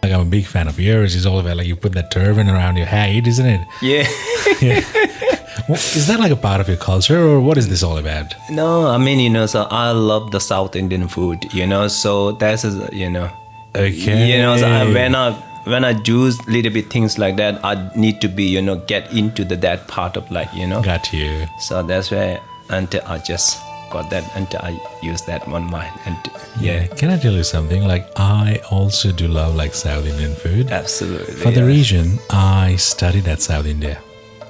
Like I'm a big fan of yours. It's all about like you put that turban around your head, isn't it? Yeah. Well, is that like a part of your culture, or what is this all about? No, I mean, so I love the South Indian food, so that's, Okay. so when I do little bit things like that, I need to be, get into that part of like, Got you. So that's why, and I just got that, and I use that on mine, and yeah. Can I tell you something? Like I also do love like South Indian food. Absolutely. For the region, I studied at South India.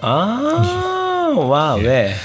Oh, wow, where?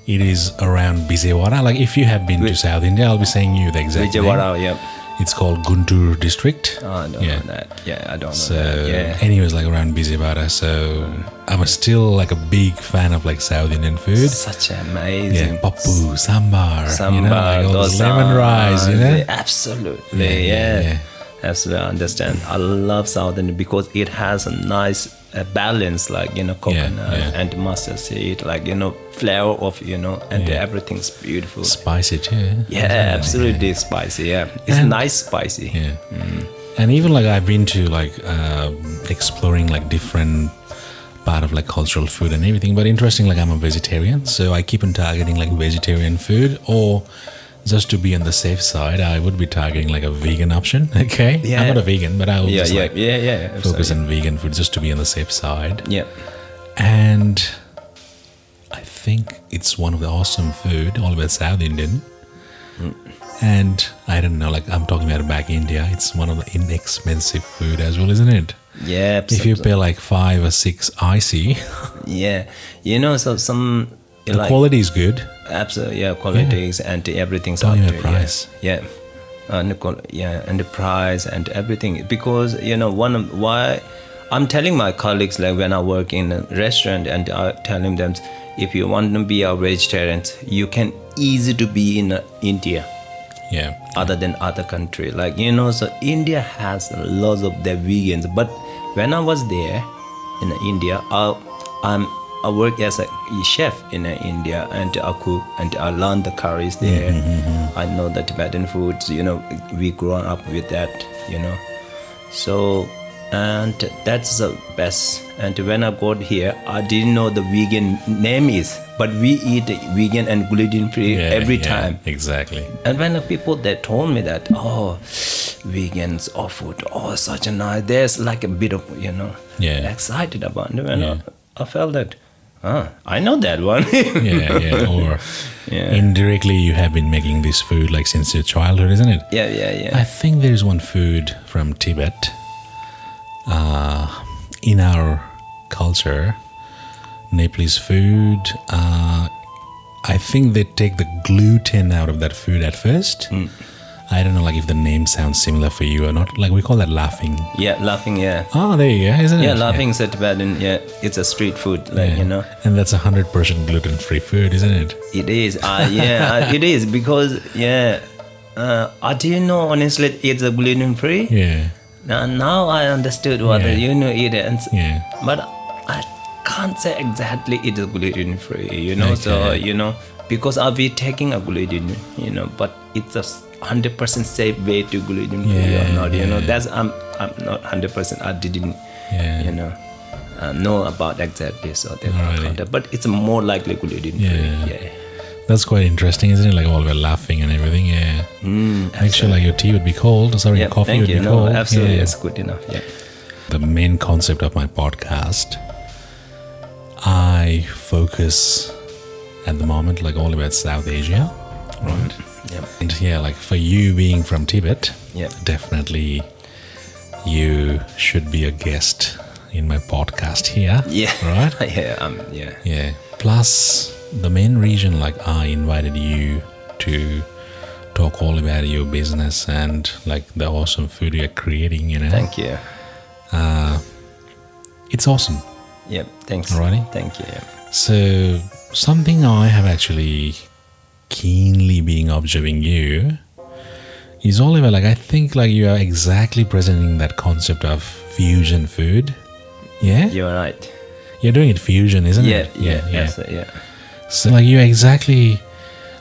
It is around Vijayawada. Like if you have been to South India, I'll be saying you the exact name. Vijayawada, yeah. It's called Guntur district. Oh, I don't know that. Yeah, I don't know So that. Yeah. anyways, like around Vijayawada. So I'm still like a big fan of like South Indian food. Such amazing. Yeah, pappu, sambar, Sambar, like all this dosa, lemon rice, Absolutely, yeah. Absolutely, I understand. I love South Indian because it has a nice balance, like, coconut and mustard seed, like, flavor of, and everything's beautiful. Spicy too. Yeah, absolutely spicy, yeah. It's nice spicy. Yeah. And even like I've been to like exploring like different part of like cultural food and everything, but interesting, like I'm a vegetarian, so I keep on targeting like vegetarian food, or just to be on the safe side, I would be targeting like a vegan option. Okay, Yeah. I'm not a vegan, but I will just focus absolutely. on vegan food just to be on the safe side. Yeah. And I think it's one of the awesome food, all about South Indian. And I don't know, like I'm talking about back India, it's one of the inexpensive food as well, isn't it? Yeah, If you pay like 5 or 6 IC, yeah. So some the like quality is good. absolutely, yeah, qualities and everything's Tell up me the there, price. Yeah. And the price and everything, because one of why I'm telling my colleagues, like when I work in a restaurant, and I telling them, if you want to be a vegetarian, you can easy to be in India. Yeah. Other than other country, like so India has lots of their vegans, but when I was there in India, I work as a chef in India, and I cook and I learned the curries there. I know the Tibetan foods, we grew up with that, so, and that's the best. And when I got here, I didn't know the vegan name is, but we eat vegan and gluten free every time. Exactly. And when the people that told me that, vegans or food, such a nice, there's like a bit of, excited about it. And I felt that, I know that one. Or indirectly you have been making this food like since your childhood, isn't it? Yeah. I think there's one food from Tibet in our culture, Nepalese food. I think they take the gluten out of that food at first. I don't know, like if the name sounds similar for you or not. Like we call that laughing. Yeah, laughing, yeah. Oh, there you go, isn't it? Yeah, laughing is a Tibetan, it's a street food, like, And that's 100% gluten-free food, isn't it? It is, it is, because, I didn't know, honestly, it's a gluten-free. Yeah. Now I understood what it is. Yeah. But I can't say exactly it is gluten-free, Okay. So, because I'll be taking a gluten, but it's a 100% safe way to gluten-free or not, that's, I'm not 100%, I didn't, know about exactly, so that, but it's more likely gluten-free, yeah. That's quite interesting, isn't it? Like all about laughing and everything, Make sure like your tea would be cold, your coffee would be cold. Absolutely, it's good enough, The main concept of my podcast, I focus at the moment like all about South Asia, right? And like for you being from Tibet, definitely you should be a guest in my podcast here. Right? Plus the main reason like I invited you to talk all about your business and like the awesome food you're creating, Thank you. It's awesome. Yep, thanks. Alrighty. Thank you. So something I have actually keenly been observing you is all about like I think like you are exactly presenting that concept of fusion food. Yeah? You're right. You're doing it fusion, isn't it? Yeah. So like you're exactly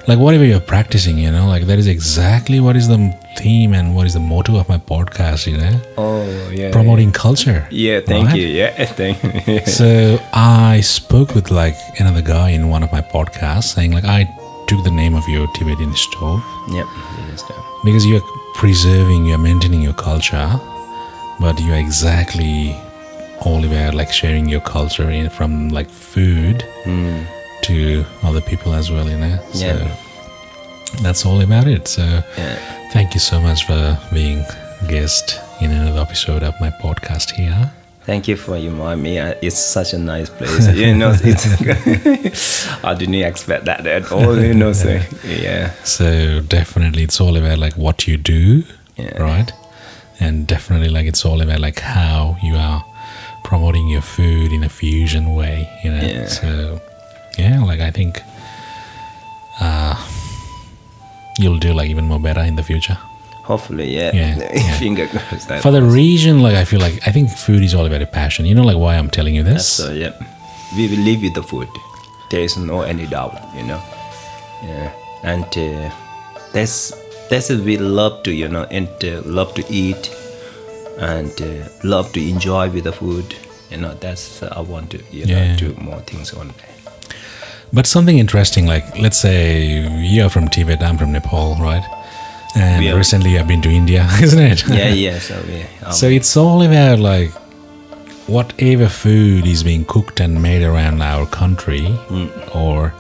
like whatever you're practicing, like that is exactly what is the theme and what is the motto of my podcast, Oh, yeah. promoting culture. Yeah, thank right? you. Yeah, thank you. So I spoke with like another guy in one of my podcasts saying like I took the name of your Tibetan stove Yep. because you're preserving, you're maintaining your culture, but you're exactly all about like sharing your culture from like food to other people as well, So Yeah. that's all about it. So Yeah. thank you so much for being guest in another episode of my podcast here. Thank you for inviting me. It's such a nice place. It's I didn't expect that at all. So yeah. So definitely it's all about like what you do, Yeah. right? And definitely like it's all about like how you are promoting your food in a fusion way, Yeah. So yeah, like I think you'll do like even more better in the future. Hopefully, yeah. Yeah. Finger crossed. For the region, like I feel like I think food is all about a passion. Like why I'm telling you this? So yeah, we will live with the food. There is no any doubt, Yeah, and that's we love to, and love to eat, and love to enjoy with the food. That's I want to, Yeah. do more things on there. But something interesting, like let's say you're from Tibet, I'm from Nepal, right? And We are- recently I've been to India, isn't it? Yeah. So yeah. So it's all about like whatever food is being cooked and made around our country or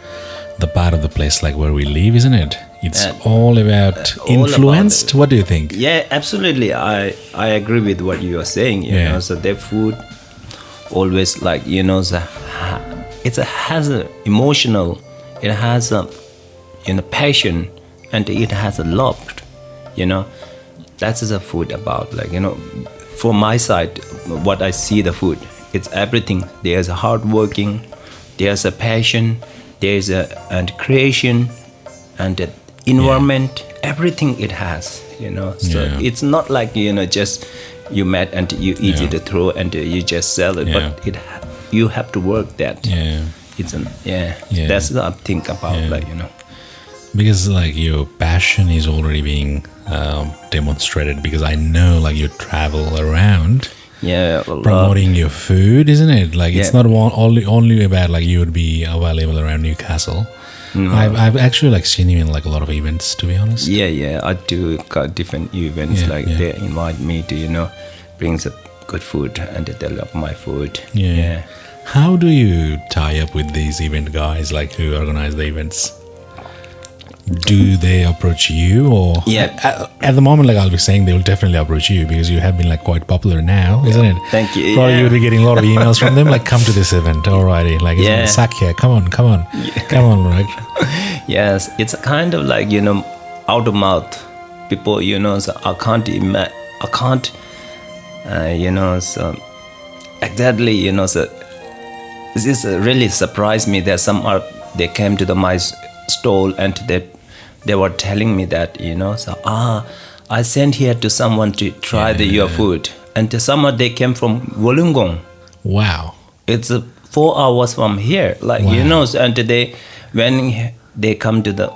the part of the place like where we live, isn't it? It's all about all influenced. about What do you think? Yeah, absolutely. I agree with what you are saying. Yeah. So their food always like it has a emotional, it has a passion, and it has a love. That's the food about. Like from my side, what I see the food, it's everything. There's a hard working, there's a passion, there's a and creation, and the environment. Everything it has. So Yeah. it's not like just you met and you eat Yeah. it through and you just sell it, Yeah. but you have to work that. Yeah. It's Yeah. that's what I think about. Yeah. Like Because like your passion is already being demonstrated because I know like you travel around yeah, a lot. promoting your food, isn't it? Like it's Yeah. not only about like you would be available around Newcastle. I've actually like seen you in like a lot of events, to be honest. Yeah, I do got different events. Yeah, like yeah. they invite me to bring some good food and they love my food. Yeah. How do you tie up with these event guys like who organize the events? Do they approach you or Yeah. at the moment like I'll be saying they will definitely approach you because you have been like quite popular now, isn't it? Thank you. Probably Yeah. you'll be getting a lot of emails from them like come to this event, alrighty, like isn't Yeah. it? Shakya, come on, come on, right? Yes, it's a kind of like out of mouth. People, so I can't, so exactly, so this really surprised me that they came to my stall and they were telling me that, so I sent here to someone to try your food, and to someone they came from Wollongong. Wow. It's 4 hours from here, like Wow. so, and when they come to the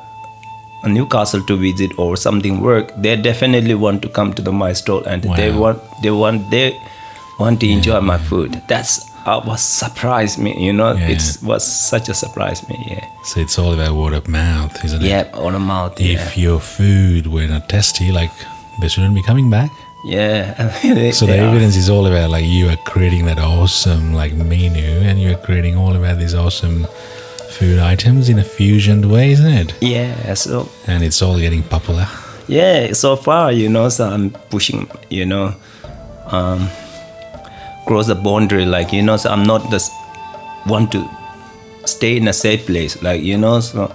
Newcastle to visit or something work, they definitely want to come to my stall and they Wow. want to enjoy my food. That's was surprised me, Yeah. It was such a surprise me. So it's all about word of mouth, isn't it? Yeah, all the mouth. If your food were not tasty, like they shouldn't be coming back. Yeah. So the evidence is all about like you are creating that awesome like menu and you're creating all about these awesome food items in a fusioned way, isn't it? Yeah. So And it's all getting popular. yeah, so far, so I'm pushing, cross the boundary, like, so I'm not just want to stay in a safe place, like, so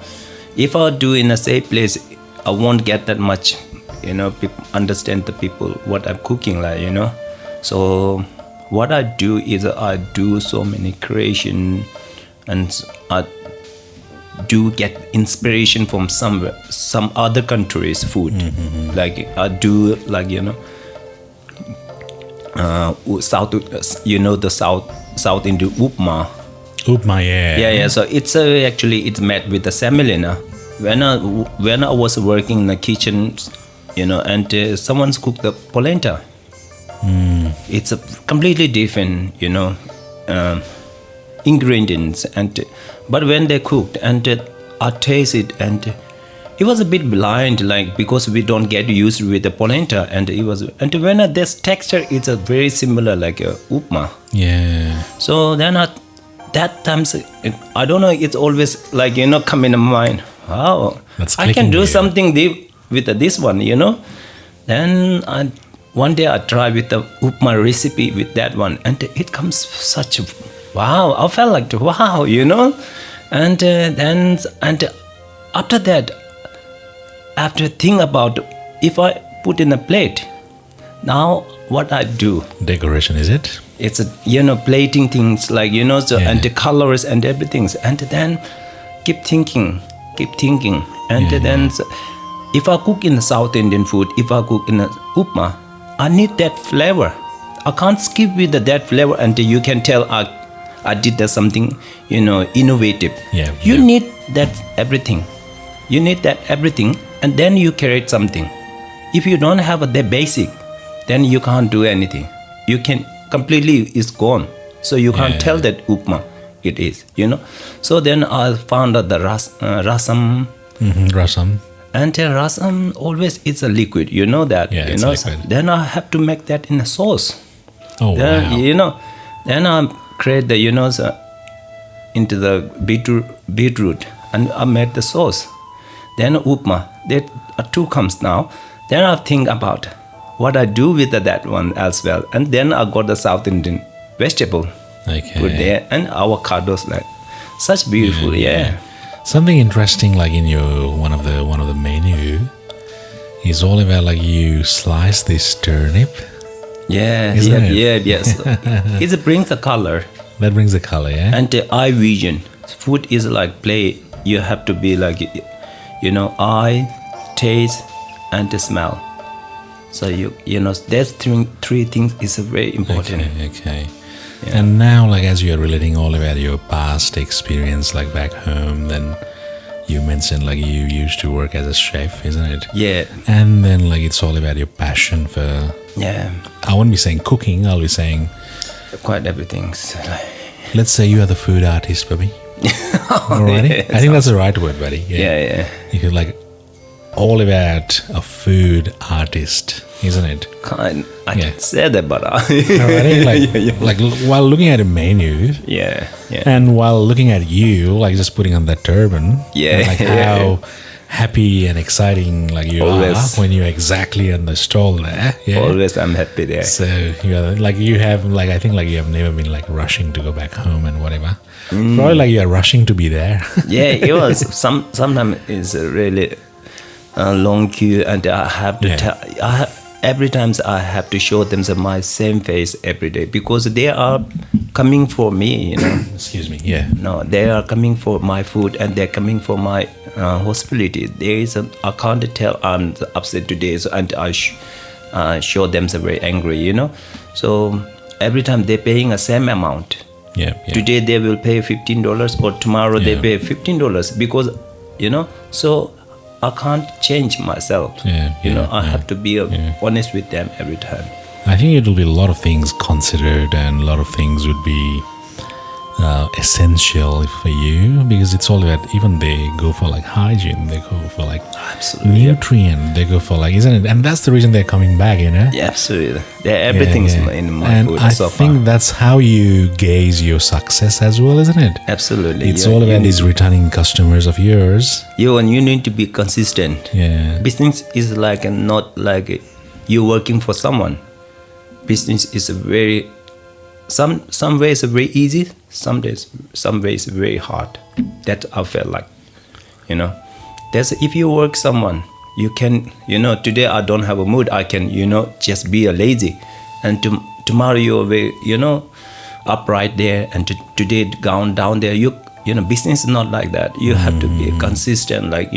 if I do in a safe place, I won't get that much, people understand the people, what I'm cooking, like, so what I do is I do so many creation and I do get inspiration from some other countries' food. Like I do, like south, the south Indian upma. Upma, yeah. Yeah. So it's actually it's made with the semolina, when I was working in the kitchen, and someone's cooked the polenta. It's a completely different, ingredients, but when they cooked and I tasted, and it was a bit blind, like, because we don't get used with the polenta, and when this texture is a very similar like upma. Yeah. So then that times I don't know, it's always like come in my mind. Wow, That's I can clicking do here. something with this one. Then one day I tried with the upma recipe with that one, and it comes such wow. I felt like wow, and then after that, after think about if I put in a plate, now what I do. Decoration, is it? It's plating things like and the colors and everything, and then keep thinking, and then if I cook in the South Indian food, if I cook in a upma, I need that flavor. I can't skip with that flavor, and you can tell I did something innovative. Yeah, You yeah. need that everything. You need that everything, and then you create something. If you don't have the basic, then you can't do anything. You can completely is gone. So you can't tell that upma it is. So then I found out the rasam, Rasam. and rasam always is a liquid. You know that. Yeah, it's liquid. Then I have to make that in a sauce. Oh, Then wow. then I create the into the beetroot, and I made the sauce. Then upma. That two comes now. Then I think about what I do with that one as well, and then I got the South Indian vegetable Okay. put there, and avocados, like such beautiful. Yeah. Something interesting, like in your one of the menu, is all about like you slice this turnip. Yeah, Isn't it? yes. It brings a color That brings the color, yeah. and the eye vision. Food is like play. You have to be like, eye, taste, and the smell. So there's three things is very important. Okay. And now, like, as you're relating all about your past experience, like back home, then you mentioned like you used to work as a chef, isn't it? Yeah, And then like it's all about your passion for, yeah, I won't be saying cooking, I'll be saying, quite everything. let's say you are the food artist, Bobby. Alrighty? I think that's the right word, buddy. Yeah. You could like all about a food artist, isn't it? I Yeah. can say that, but Alrighty? Like while looking at a menu yeah. and while looking at you, like just putting on that turban, Yeah. and, like how happy and exciting like you Always. are when you're exactly on the stall there. Yeah. Always I'm happy there. So you are like you have like I think like you have never been like rushing to go back home and whatever. Probably like you're rushing to be there. Yeah, it was sometimes it's a really long queue, and I have to Yeah. every time I have to show them my same face every day, because they are coming for me. Excuse me. Yeah. No, they are coming for my food, and they're coming for my hospitality. I can't tell I'm upset today, and I show them very angry. So every time they're paying a same amount. Yeah. Today they will pay $15, or tomorrow they pay $15, because so I can't change myself. I have to be honest with them every time. I think it will be a lot of things considered, and a lot of things would be essential for you, because it's all about, even they go for like hygiene, they go for like Absolutely. nutrient, they go for like, isn't it? And that's the reason they're coming back, Yeah, absolutely. Everything's in my and food I so think far. that's how you gauge your success as well, isn't it? Absolutely. It's all about these returning customers of yours. You need to be consistent. Yeah. Business is like not like you working for someone. Business is a very some ways very easy, some ways very hard. That I felt like, There's if you work someone, you can today I don't have a mood, I can just be a lazy, and tomorrow you're very upright there, and today down there. Business is not like that. You have to be consistent, like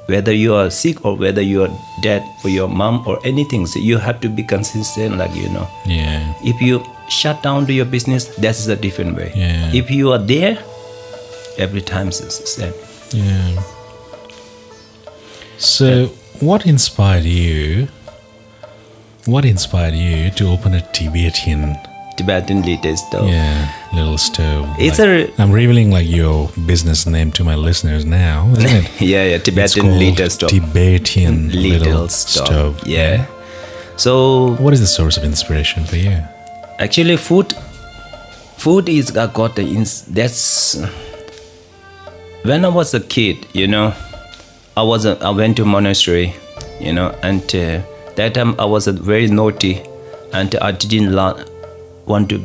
whether you are sick or whether you are dead or your mom or anything, so you have to be consistent, like Yeah. if you shut down to your business, that's a different way. Yeah. If you are there, every time it's the same. Yeah. So, what inspired you? What inspired you to open a Tibetan, Little Stove. little stove? It's I'm revealing like your business name to my listeners now, isn't it? yeah, It's Tibetan called Little Stove. Tibetan Little Stove. Yeah. So What is the source of inspiration for you? actually, food is got the that's when I was a kid. I went to monastery. And that time I was very naughty, and I didn't want to.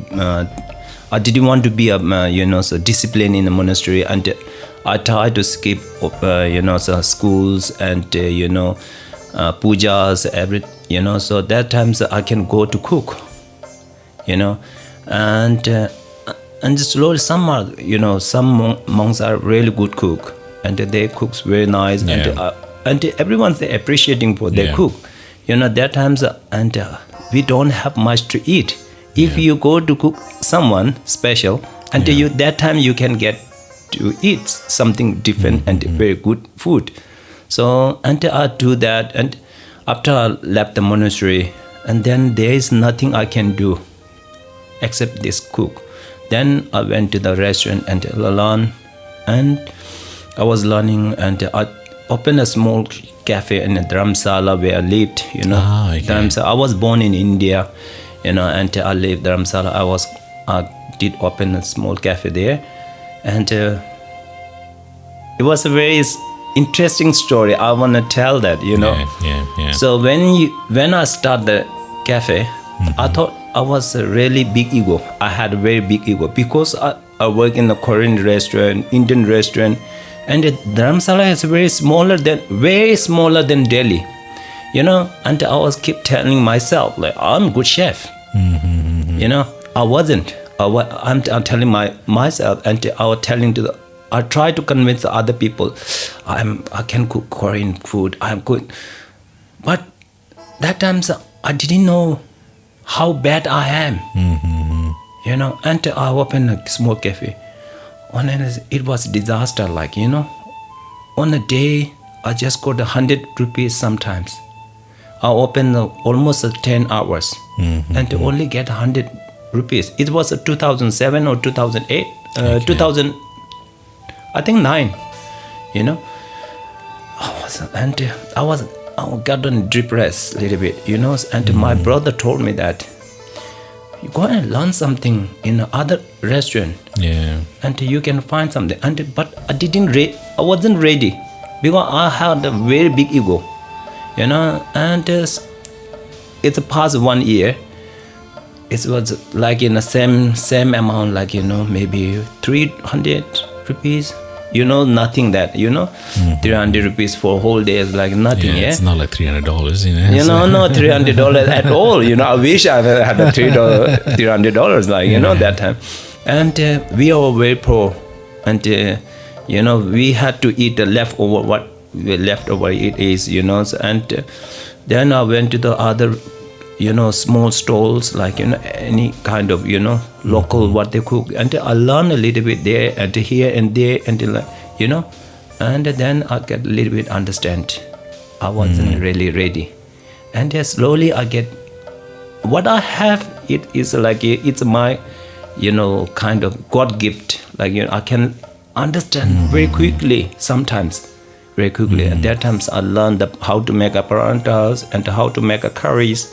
I didn't want to be a so disciplined in the monastery, and I tried to skip so schools and pujas so that times I can go to cook, and slowly some are some monks are really good cook, and they cooks very nice, and everyone's appreciating for their cook, that times and we don't have much to eat. If you go to cook someone special, and that time you can get to eat something different and very good food. So until I do that, and after I left the monastery, and then there is nothing I can do except this cook. Then I went to the restaurant and learn, and I was learning, and I opened a small cafe in a Dharamsala where I lived. Dharamsala. I was born in India, and I lived Dharamsala. I did open a small cafe there, and it was a very interesting story. I want to tell that. Yeah. So when I started the cafe, I thought I was a really big ego. I had a very big ego because I work in a Korean restaurant, Indian restaurant, and Dharamsala is very smaller than Delhi, And I was keep telling myself like I'm good chef, I wasn't. I'm telling myself, and I was telling I try to convince the other people, I can cook Korean food. I'm good, but that times I didn't know how bad I am, And I opened a small cafe. It was disaster, On a day, I just got 100 rupees sometimes. I opened almost 10 hours and to only get 100 rupees. It was 2007 or 2008, 2000, I think 9, I got depressed a little bit, And my brother told me that you go and learn something in another restaurant, and you can find something. But I wasn't ready because I had a very big ego, And it's past 1 year. It was like in the same amount, maybe 300 rupees. Nothing that, 300 rupees for a whole day is like nothing, It's not like $300, No, $300 at all. I wish I had $300, that time. And we are very poor. And, we had to eat the leftover, leftover it is, And then I went to the other, small stalls, any kind of, local what they cook. And I learned a little bit there and here and there until, And then I get a little bit understand. I wasn't really ready. And slowly I get, what I have, it is it's my, kind of God gift. I can understand very quickly sometimes. Very quickly. At that times I learned how to make paranthas and how to make curries.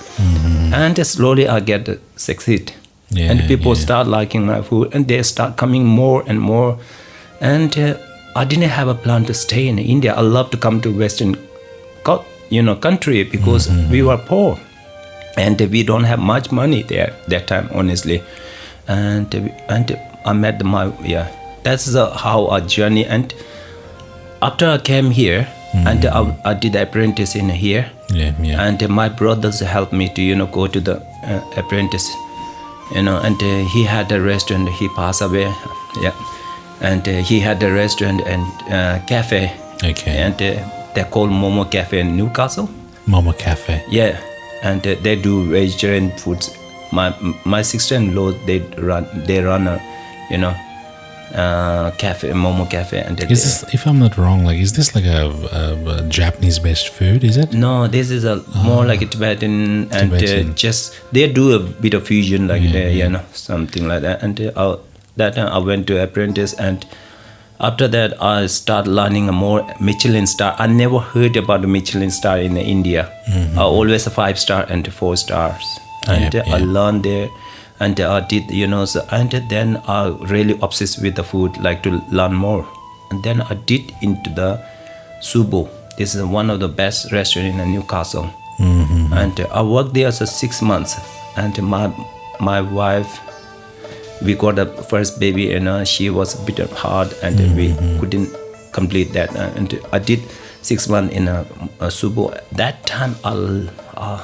And slowly I get succeed. And people start liking my food, and they start coming more and more. And I didn't have a plan to stay in India. I love to come to Western country because we were poor. And we don't have much money there that time, honestly. And I met that's how our journey. And after I came here, and I did apprentice in here, and my brothers helped me to go to the apprentice, and he had a restaurant. He passed away, and he had a restaurant and cafe, and they call Momo Cafe in Newcastle. Momo Cafe. Yeah, and they do vegetarian foods. My sister-in-law they run a cafe, Momo Cafe, and Is this, if I'm not wrong, like, is this like a Japanese-based food? Is it? no, this is a more like a Tibetan, and Tibetan. just they do a bit of fusion, like something like that. And that time I went to apprentice, and after that I start learning a more Michelin star. I never heard about the Michelin star in India. Always a 5-star and 4 stars, and I learned there. And I did, and then I really obsessed with the food, like to learn more. And then I did into the Subo. This is one of the best restaurants in Newcastle. And I worked there for 6 months. And my wife, we got a first baby, and she was a bit hard, and we couldn't complete that. And I did 6 months in a Subo. That time I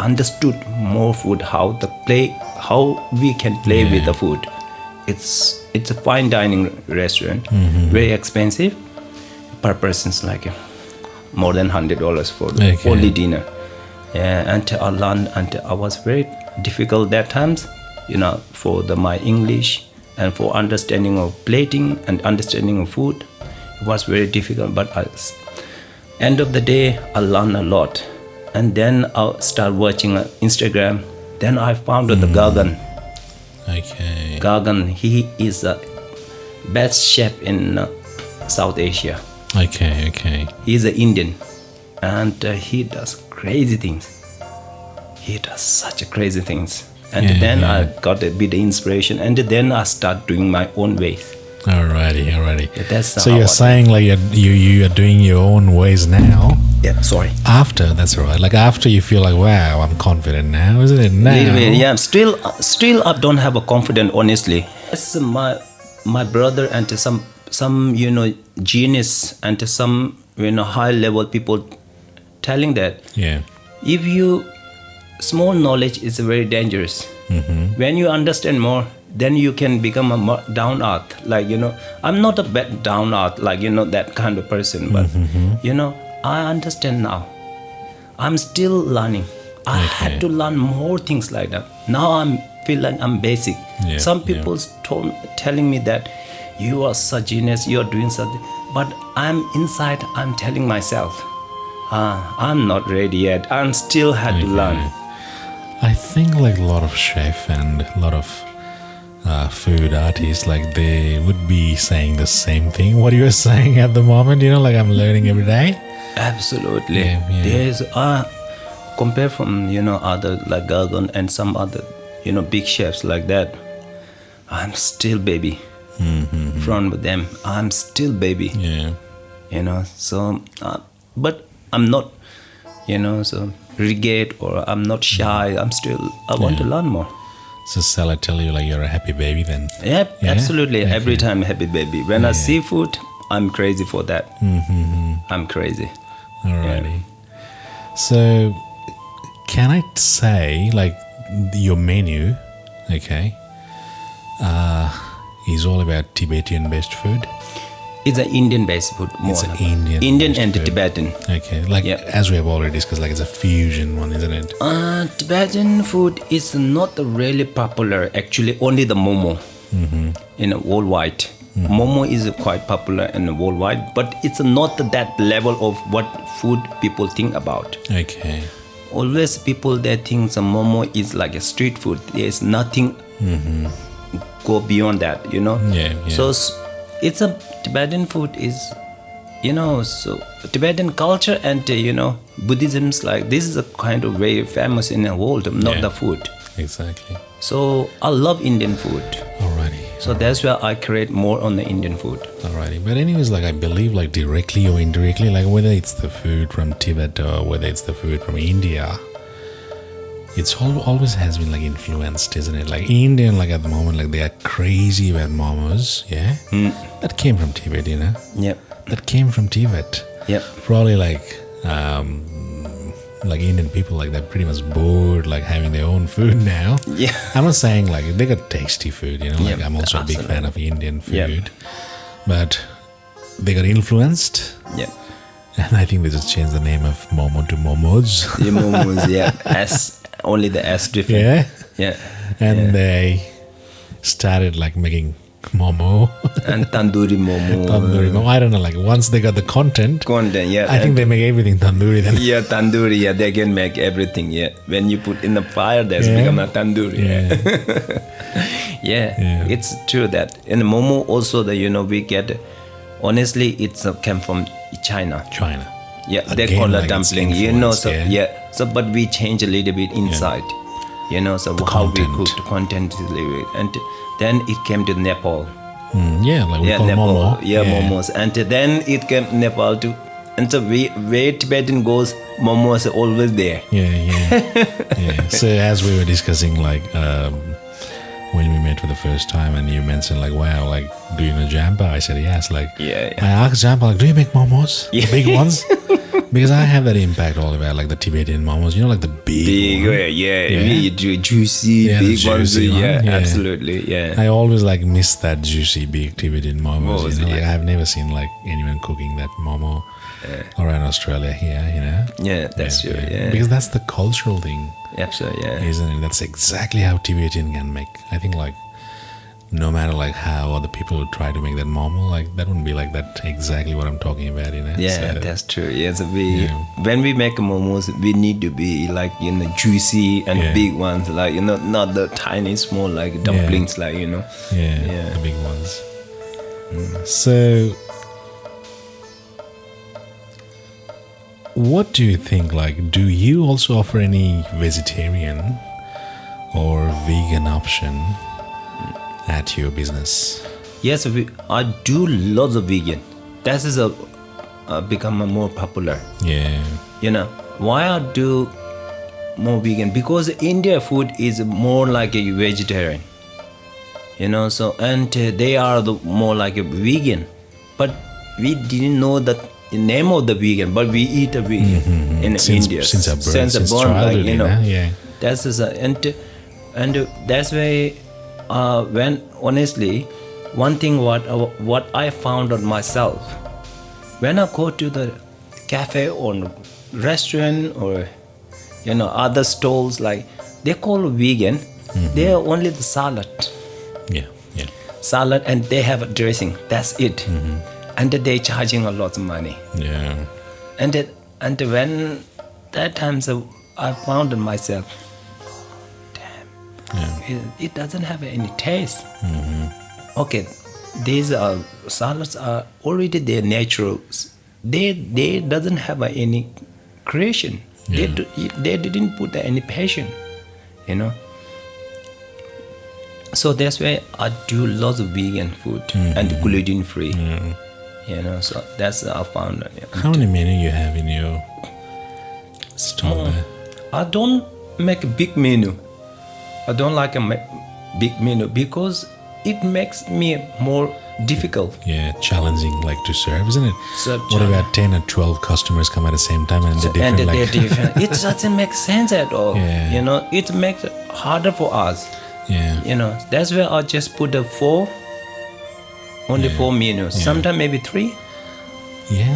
understood more food, how we can play with the food. It's a fine dining restaurant, very expensive per person's, like more than $100 for the only dinner. And I learned, and I was very difficult that times, for my English and for understanding of plating and understanding of food. It was very difficult, but end of the day I learned a lot. And then I start watching Instagram. Then I found the Gagan. Okay. Gagan, he is the best chef in South Asia. Okay. He's an Indian, and he does crazy things. He does such crazy things. And then I got a bit of inspiration, and then I start doing my own ways. Alrighty. That's so you're saying like you are doing your own ways now. Yeah, sorry. After, that's right. Like after you feel like, wow, I'm confident now, isn't it? Now. Little bit, yeah. Still, I don't have a confidence, honestly. It's my brother and some genius and some high level people telling that if you small knowledge is very dangerous. When you understand more, then you can become a more down earth. Like I'm not a bad down earth, like that kind of person, but I understand now. I'm still learning. I had to learn more things like that. Now I feel like I'm basic. Some people telling me that you are such genius, you are doing something, but I'm inside. I'm telling myself, I'm not ready yet. I'm still had to learn. I think like a lot of chef and a lot of food artists, like they would be saying the same thing. What you're saying at the moment, like I'm learning every day. Absolutely. There's compare from other like Gagan and some other big chefs like that. I'm still baby. From them, I'm still baby. So but I'm not so regret or I'm not shy. I want to learn more. So shall I tell you like you're a happy baby then? Yep, absolutely. Every time happy baby. When I see food, I'm crazy for that. I'm crazy. Alrighty. So can I say like your menu, is all about Tibetan-based food? It's an Indian-based food. It's an Indian and food. Tibetan. Okay, like as we have already discussed, like it's a fusion one, isn't it? Tibetan food is not really popular. Actually, only the momo in worldwide. Momo is quite popular in worldwide, but it's not that level of what food people think about. Okay. Always people they think the momo is like a street food. There's nothing go beyond that. So it's a Tibetan food is, so Tibetan culture and, Buddhism's like, this is a kind of very famous in the world, not the food. Exactly. So I love Indian food. Alrighty. So that's why I create more on the Indian food. Alrighty. But anyways, like I believe like directly or indirectly, like whether it's the food from Tibet or whether it's the food from India, it's always has been like influenced, isn't it? Like Indian, like at the moment, like they are crazy about momos, That came from Tibet, Yep. That came from Tibet. Yep. Probably like Indian people, like they're pretty much bored, like having their own food now. Yeah. I'm not saying like they got tasty food, like I'm also a big fan of Indian food, but they got influenced. Yeah. And I think they just changed the name of Momo to Momos. The momos, S, only the S different. And they started like making momo. and tandoori momo. Tandoori momo. I don't know, like once they got the content, Yeah. I think they make everything tandoori then. Yeah, tandoori. Yeah, they can make everything. Yeah, when you put in the fire, that's become a tandoori. Yeah, it's true that in momo also we get. Honestly, it's came from China. Yeah, they Again, call it like dumpling. it's So influence, so but we change a little bit inside. So The how we content. cook the content is a little bit. And then it came to Nepal. Like we call Nepal. momo. Momos. And then it came Nepal to, and so where Tibetan goes, momos are always there. Yeah. So as we were discussing, like when we met for the first time, and you mentioned like, wow, like, do you know Jampa? I said yes. Like, Yeah. I asked Jampa, like, do you make momos? The big ones? Because I have that impact all about like the Tibetan momos, like the big one. Really juicy, the big ones. juicy one, Absolutely. Yeah. I always like miss that juicy big Tibetan momos. Momos, Like I've never seen like anyone cooking that momo around Australia here. Yeah, that's true. Yeah. Because that's the cultural thing, Absolutely. Yeah. isn't it? That's exactly how Tibetan can make. I think like no matter like how other people would try to make that momo, like that wouldn't be like that exactly what I'm talking about, Yeah, So, that's true. Yeah, so when we make momos, we need to be like juicy and big ones, like not the tiny small like dumplings, like the big ones. So, what do you think? Like, do you also offer any vegetarian or vegan option at your business? Yes, I do lots of vegan. That is become a more popular. Why I do more vegan? Because India food is more like a vegetarian. So and they are more like a vegan, but we didn't know the name of the vegan, but we eat a vegan in India since our birth, since born, childhood, That's and that's why when honestly, one thing what I found on myself, when I go to the cafe or restaurant or other stalls, like they call vegan, they are only the salad. Salad, and they have a dressing. That's it. And they're charging a lot of money. And when that time, so I found in myself, it doesn't have any taste. Okay, these salads are already their natural. They doesn't have any creation. They didn't put any passion, So that's why I do lots of vegan food and gluten free. So that's I found. How many menu you have in your stall there? I don't make a big menu. I don't like a big menu because it makes me more difficult. Challenging like to serve, isn't it? So what about 10 or 12 customers come at the same time and they're different? They're different. It doesn't make sense at all. It makes it harder for us. That's where I just put the only 4 menus. Sometimes maybe 3.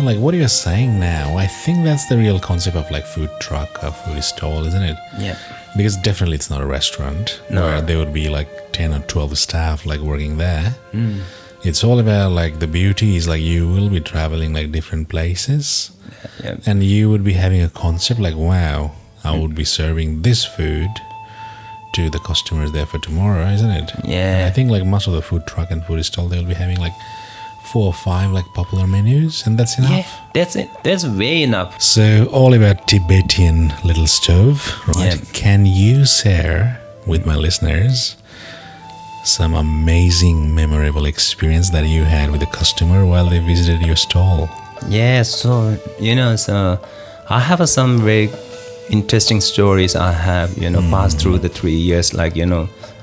Like what you're saying now, I think that's the real concept of like food truck or food stall, isn't it? Because definitely it's not a restaurant where there would be like 10 or 12 staff like working there. It's all about like the beauty is like you will be traveling like different places and you would be having a concept like, wow, I would be serving this food to the customers there for tomorrow, isn't it? And I think like most of the food truck and food stall, they'll be having like 4 or 5 like popular menus, and that's enough. That's it. That's way enough. So all about Tibetan Little Stove, right? Can you share with my listeners some amazing, memorable experience that you had with a customer while they visited your stall? So so I have some very interesting stories I have passed through the 3 years, like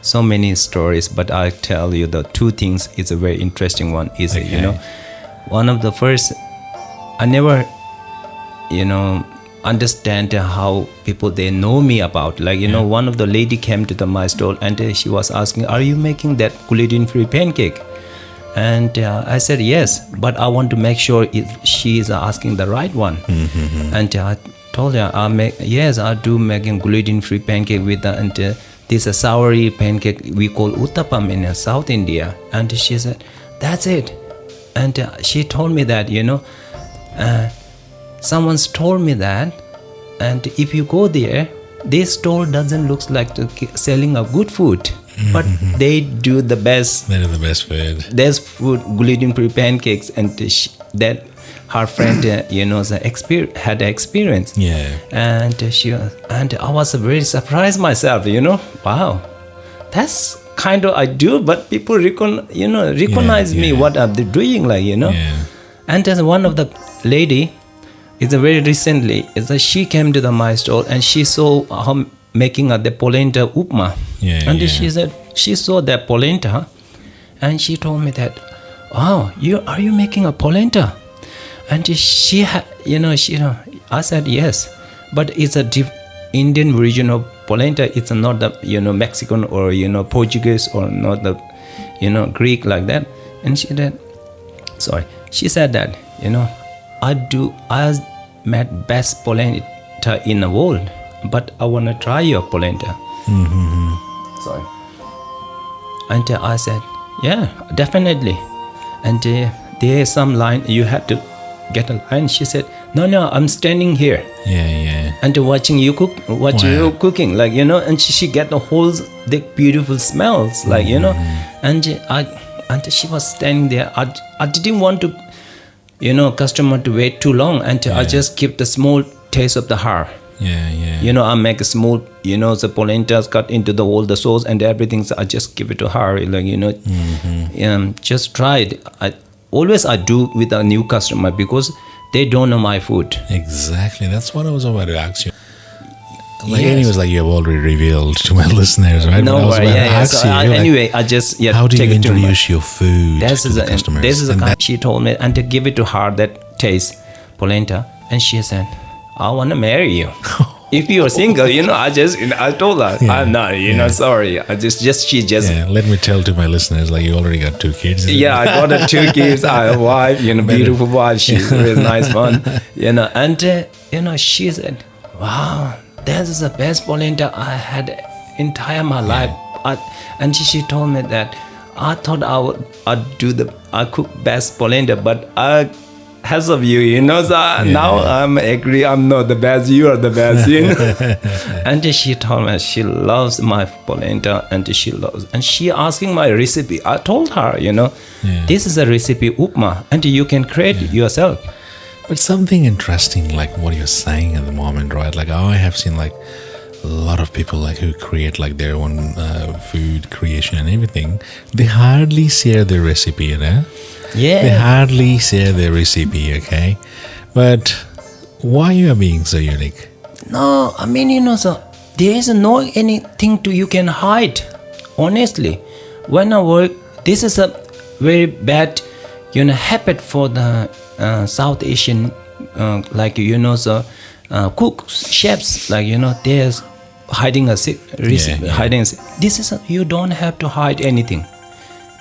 so many stories, but I'll tell you the 2 things. It's a very interesting one is one of the first, I never understand how people they know me about, like one of the lady came to my stall and she was asking, are you making that gluten-free pancake? And I said yes, but I want to make sure she is asking the right one. And I told her, yes, I do making gluten-free pancake with this a soury pancake we call uttapam in South India. And she said, that's it. And she told me that, someone's told me that, and if you go there, this stall doesn't look like selling a good food, but they do the best. They do the best food. There's food, gluten-free pancakes, and that her friend, had experience. Yeah. And I was very surprised myself. Wow, that's kind of I do, but people recognize me what I'm doing, Yeah. And there's one of the lady. It's very recently. She came to my stall and she saw how making the polenta upma. Yeah. And she said she saw that polenta, and she told me that, wow, are you making a polenta? And she I said yes, but it's a Indian version of polenta. It's not the Mexican or Portuguese or not the Greek like that. And she said that I made best polenta in the world, but I want to try your polenta. Sorry. And I said, yeah, definitely. And there's some line, you have to get a line. She said, no, I'm standing here. Yeah. And watching you cook, you cooking, and she get the beautiful smells, and she was standing there. I didn't want to, customer to wait too long, and I just keep the small taste of the her. Yeah. I make a small, the polentas cut into all the sauce and everything. So I just give it to her, just try it. I do with a new customer because they don't know my food. Exactly. That's what I was about to ask you. Anyways, you have already revealed to my listeners, right? No worry. Anyway, I just how do you introduce your food to the customers? This is she told me, and to give it to her that taste polenta, and she said, I want to marry you. If you're single, I told her, I'm not, sorry. She just. Yeah, let me tell to my listeners, you already got 2 kids. I got 2 kids. I have a wife, beautiful wife. She's a really nice one, and, she said, wow, this is the best polenta I had entire my life. And she told me that I thought I cook best polenta, but as of you, now I'm agree I'm not the best, you are the best, And she told me she loves my polenta, and she asking my recipe. I told her, this is a recipe upma, and you can create it yourself. But something interesting, what you're saying at the moment, right? I have seen a lot of people who create their own food creation and everything. They hardly share their recipe, Yeah. They hardly share their recipe, okay? But why you are being so unique? No, I mean, so there is no anything you can hide. Honestly, when I work, this is a very bad, habit for the South Asian, cooks, chefs, they're hiding a recipe, hiding. This is you don't have to hide anything.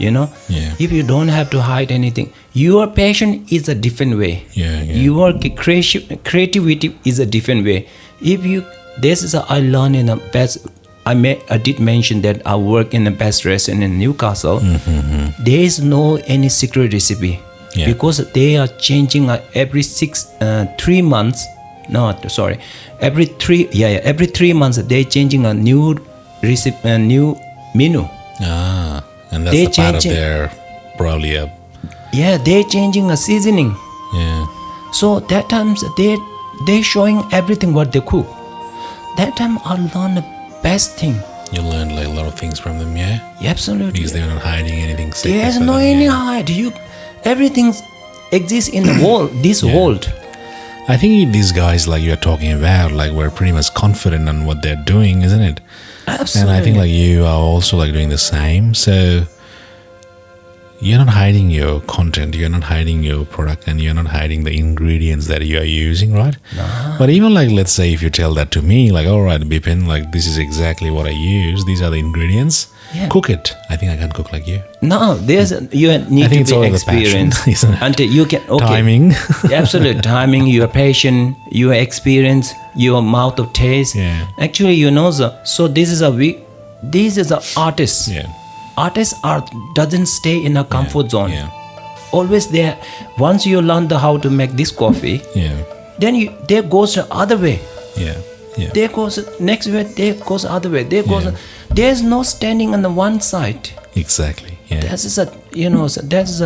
If you don't have to hide anything, your passion is a different way. Your creativity is a different way. I learned in the best. I did mention that I work in the best restaurant in Newcastle. There is no any secret recipe because they are changing every 3 months. No, sorry, every 3 months they're changing a new recipe, a new menu. And that's the part of their probably they're changing a seasoning. So that times they showing everything what they cook. That time I learned the best thing. You learned a lot of things from them, Absolutely. Because they're not hiding anything. There's no any hide. Everything exists in the world. This world. I think these guys you're talking about, we're pretty much confident on what they're doing, isn't it? Absolutely. And I think you are also doing the same. So you're not hiding your content, you're not hiding your product, and you're not hiding the ingredients that you are using, right? No. But even let's say if you tell that to me, all right, Bipin, this is exactly what I use, these are the ingredients, cook it. I think I can cook like you. No, you need to be experienced until you can. Okay. Timing. Absolute timing, your passion, your experience, your mouth of taste. Yeah. Actually, so this is this is an artist. Yeah. Artists doesn't stay in a comfort zone. Yeah. Always there. Once you learn how to make this coffee, Yeah. then there goes the other way. Yeah. Yeah. There goes next way. There goes other way. There goes. Yeah. There's no standing on the one side. Exactly. Yeah. That is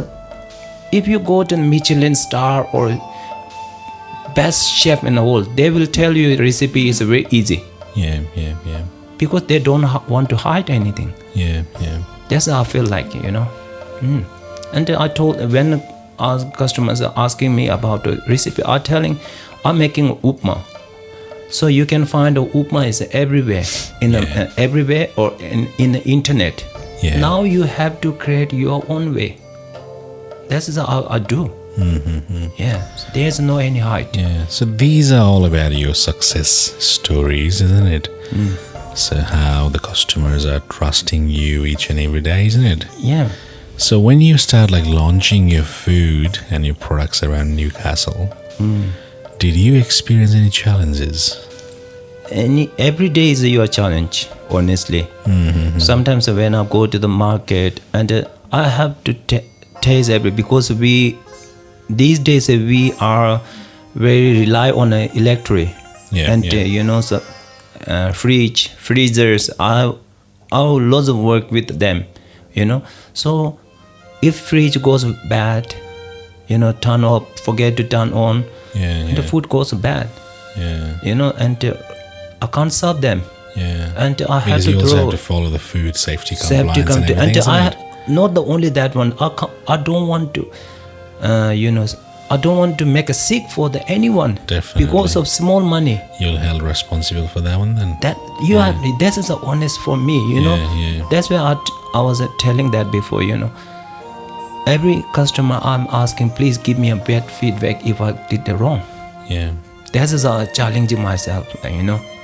if you go to Michelin star or best chef in the world, they will tell you the recipe is very easy Yeah. Yeah. Yeah. because they don't want to hide anything. Yeah. Yeah. That's how I feel like, And I told when our customers are asking me about the recipe, I'm making upma. So you can find the upma is everywhere, everywhere or in the internet. Yeah. Now you have to create your own way. That is how I do. Yeah, so there's no any hide. Yeah. So these are all about your success stories, isn't it? So how the customers are trusting you each and every day, isn't it? Yeah. So when you start like launching your food and your products around Newcastle, did you experience any challenges? Every day is your challenge, honestly. Sometimes when I go to the market and I have to taste because these days we are very rely on electric. Yeah, And yeah. fridge, freezers, I lots of work with them, So if fridge goes bad, turn off, forget to turn on, Yeah. the food goes bad, Yeah. And I can't serve them. Yeah. And I have Because to you also throw have to follow the food safety compliance and everything, and isn't it? not the only that one. I don't want to, I don't want to make a sick for anyone. Definitely. Because of small money. You're held responsible for that one then. That you have. This is honest for me. Yeah. That's why I was telling that before. Every customer I'm asking, please give me a bad feedback if I did the wrong. Yeah. That is challenging myself.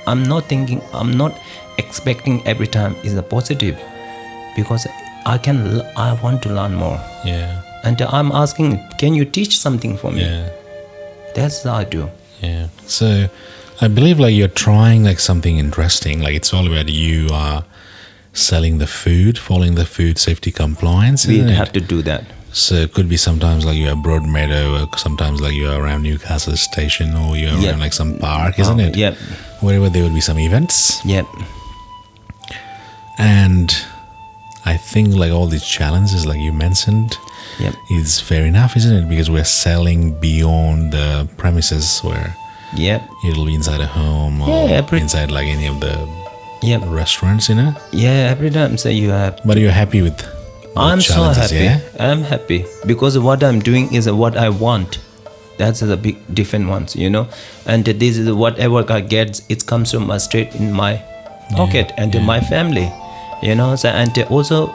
I'm not expecting every time is a positive, because I want to learn more. Yeah. And I'm asking, can you teach something for me? Yeah. That's what I do. Yeah. So I believe like you're trying like something interesting. Like it's all about you selling the food, following the food safety compliance. We isn't it? have to do that. So it could be sometimes like you're at Broadmeadow, or sometimes like you're around Newcastle Station, or you're Yep. around like some park, isn't it? Yep. Wherever there would be some events. Yep. And I think like all these challenges like you mentioned Yep. is fair enough, isn't it? Because we're selling beyond the premises where Yep. it'll be inside a home or inside like any of the Yep. restaurants, Yeah. Every time say you have. But you're happy with I'm so challenges, happy. yeah? I'm happy because what I'm doing is what I want. That's the big different ones, And this is whatever I get, it comes from straight in my pocket and to my family, So, and also,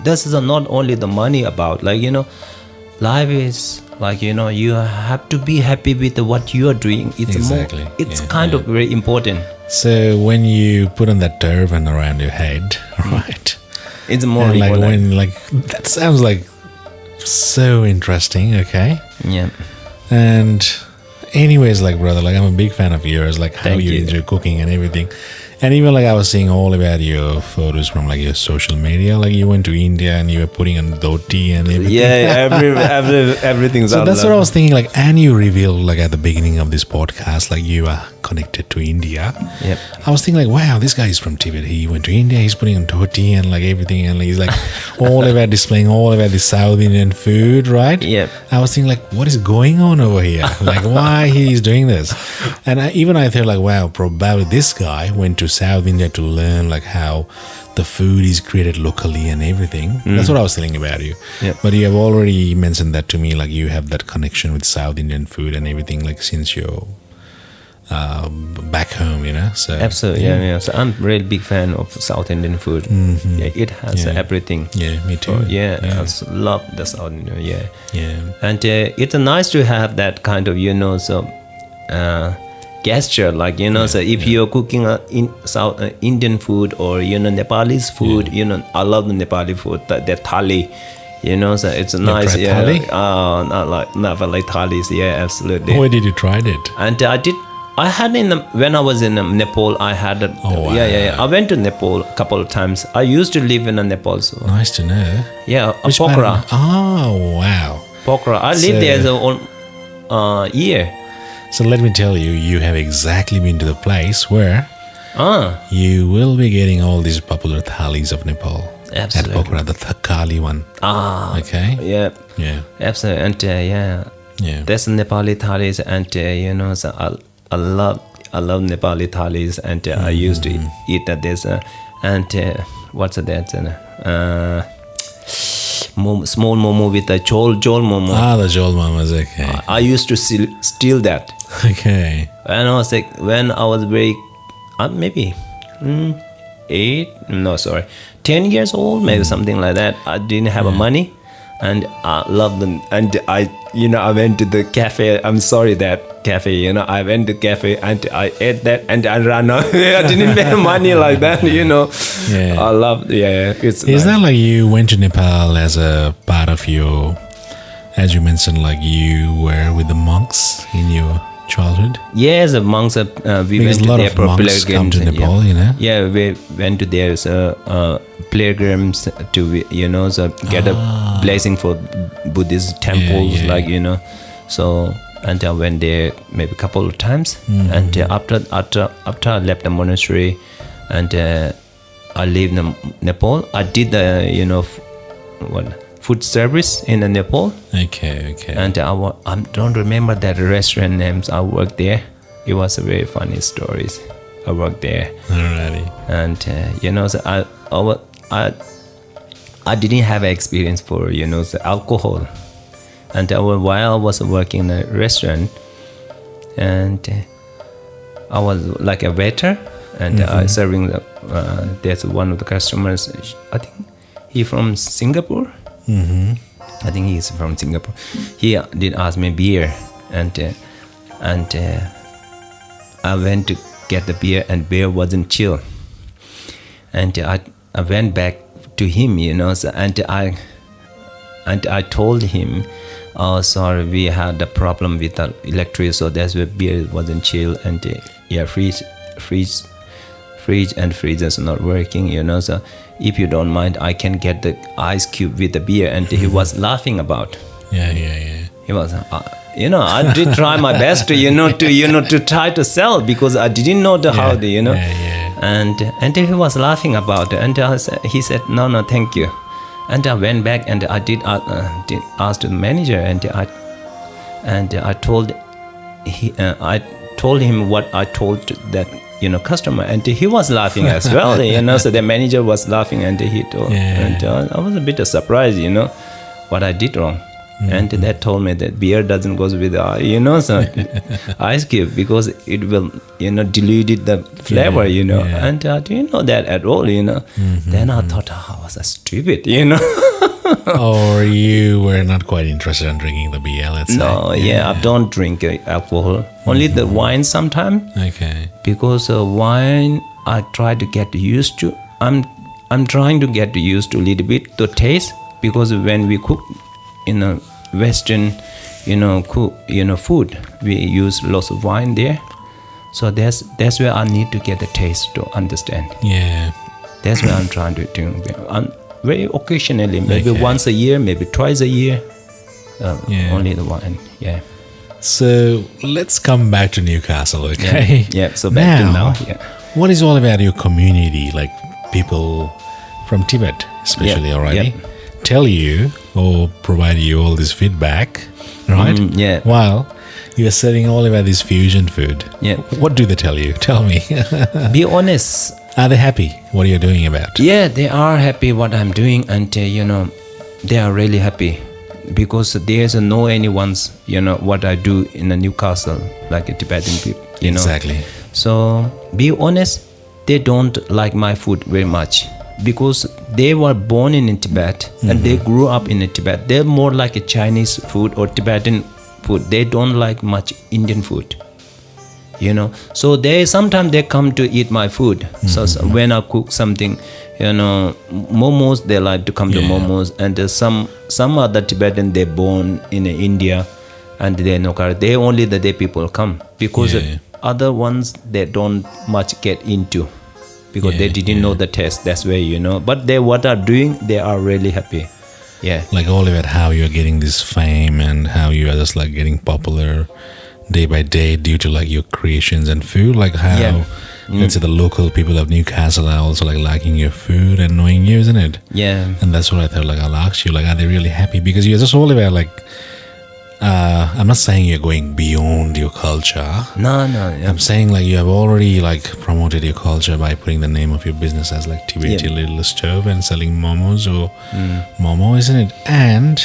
this is not only the money about, life is like, you have to be happy with what you are doing. It's Exactly. more. It's Yeah, kind of very important. So when you put on that turban around your head, right? It's more And like important. when that sounds like so interesting, okay? Yeah. And anyways, like brother, like I'm a big fan of yours, like how Thank you you. enjoy cooking and everything. And even like I was seeing all about your photos from like your social media, like you went to India and you were putting on dhoti and everything. Yeah, everything's So out that's there. what I was thinking, like, and you revealed like at the beginning of this podcast, like you are connected to India. Yep. I was thinking like, wow, this guy is from Tibet. He went to India, he's putting on dhoti and like everything, and he's like all about displaying all about the South Indian food, right? Yep. I was thinking like, what is going on over here? Like why he's doing this? And I thought like, wow, probably this guy went to South India to learn like how the food is created locally and everything. That's what I was telling about you. Yep. But you have already mentioned that to me, like you have that connection with South Indian food and everything, like since you're back home, So Absolutely, yeah. So I'm really big fan of South Indian food. Yeah, it has Yeah. everything. Yeah, me too. Oh, yeah, I love the South Indian. Yeah, Yeah. and it's nice to have that kind of gesture, like So if you're cooking in South Indian food or Nepalese food, I love the Nepali food, the thali. So it's nice. tried Yeah, thali? not like thalis. Yeah, absolutely. Where did you try it? And I had when I was in Nepal, I had a, Oh, wow. yeah. I went to Nepal a couple of times. I used to live in Nepal, so Nice to know. yeah, Which part Pokharel. of- Oh, wow. Pokharel. I lived there as a year. So let me tell you, you have exactly been to the place where Ah, you will be getting all these popular thalis of Nepal. Absolutely. At Pokhara, the Thakali one. Okay. yeah, Yeah. absolutely, and yeah. Yeah. There's Nepali thalis, and so I love Nepali thalis, and I used to eat that. There's what's that? Small momo with a jol momo. The Jol Mamas. Okay. I used to steal that. Okay. When I was like, when I was very, maybe 10 years old, maybe something like that. I didn't have money, and I loved them. And I went to the cafe. I'm sorry, that cafe. I went to the cafe and I ate that, and I ran out. I didn't make money like that. Yeah. I loved. Yeah, it's. Is that like you went to Nepal as a part of your, as you mentioned, like you were with the monks in your childhood? Yes, the monks. We Because went a lot to their of monks come to Nepal, Yeah, we went to their pilgrims to so get a blessing for Buddhist temples, yeah. So, and I went there maybe a couple of times, and after I left the monastery, and I lived in Nepal. I did the food service in Nepal. Okay. And I don't remember that restaurant names. I worked there. It was a very funny stories. I worked there, Alrighty. and so I didn't have experience for the alcohol. And while I was working in a restaurant, and I was like a waiter, and serving the. There's one of the customers. I think he from Singapore. I think he's from Singapore. He did ask me beer, and I went to get the beer, and beer wasn't chill. And I went back to him, and I told him, "Oh, sorry, we had a problem with the electricity, so that's why beer wasn't chill, and fridge and freezers not working, So if you don't mind, I can get the ice cube with the beer." And he was laughing about. Yeah. He was, I did try my best to try to sell, because I didn't know how the, Yeah. And he was laughing about it, and he said, no, thank you. And I went back, and I did ask the manager, and I told him what I told to that customer, and he was laughing as well. So the manager was laughing, and he told, and I was a bit surprised, what I did wrong. And that told me that beer doesn't go with so ice cube, because it will dilute the flavor, and I didn't know that at all. Then I thought, I was stupid, Or you were not quite interested in drinking the beer, let's say. No, I don't drink alcohol, only the wine sometimes. Okay. Because wine I try to get used to. I'm trying to get used to a little bit to taste, because when we cook in a Western food, we use lots of wine there, so that's where I need to get the taste to understand. Yeah. That's where I'm trying to do. Very occasionally, maybe Okay. once a year, maybe twice a year, Yeah. only the wine. Yeah. So let's come back to Newcastle, okay? Yeah. So back to now. Yeah. What is all about your community, like people from Tibet, especially, Yeah, already, yeah. tell you or provide you all this feedback, right? Yeah. While you are serving all about this fusion food. Yeah. What do they tell you? Tell me. Be honest. Are they happy? What are you doing about? Yeah, they are happy what I'm doing, and they are really happy, because there's no anyone's what I do in a Newcastle, like a Tibetan people. Exactly. So be honest, they don't like my food very much, because they were born in Tibet and they grew up in Tibet. They're more like a Chinese food or Tibetan food. They don't like much Indian food. So they sometimes they come to eat my food. So when I cook something, momos, they like to come to momos, and some other Tibetan, they born in India, and they only the day people come, because other ones they don't much get into because they didn't know the taste. That's where but they what are doing, they are really happy. Yeah, like all about how you're getting this fame and how you are just like getting popular day by day due to like your creations and food, like how let's say the local people of Newcastle are also like liking your food and knowing you, isn't it? Yeah. And that's what I thought, like I'll ask you, like are they really happy? Because you're just all about like I'm not saying you're going beyond your culture. No. I'm saying like you have already like promoted your culture by putting the name of your business as like Tibetan Little Stove and selling momos or momo, isn't it? And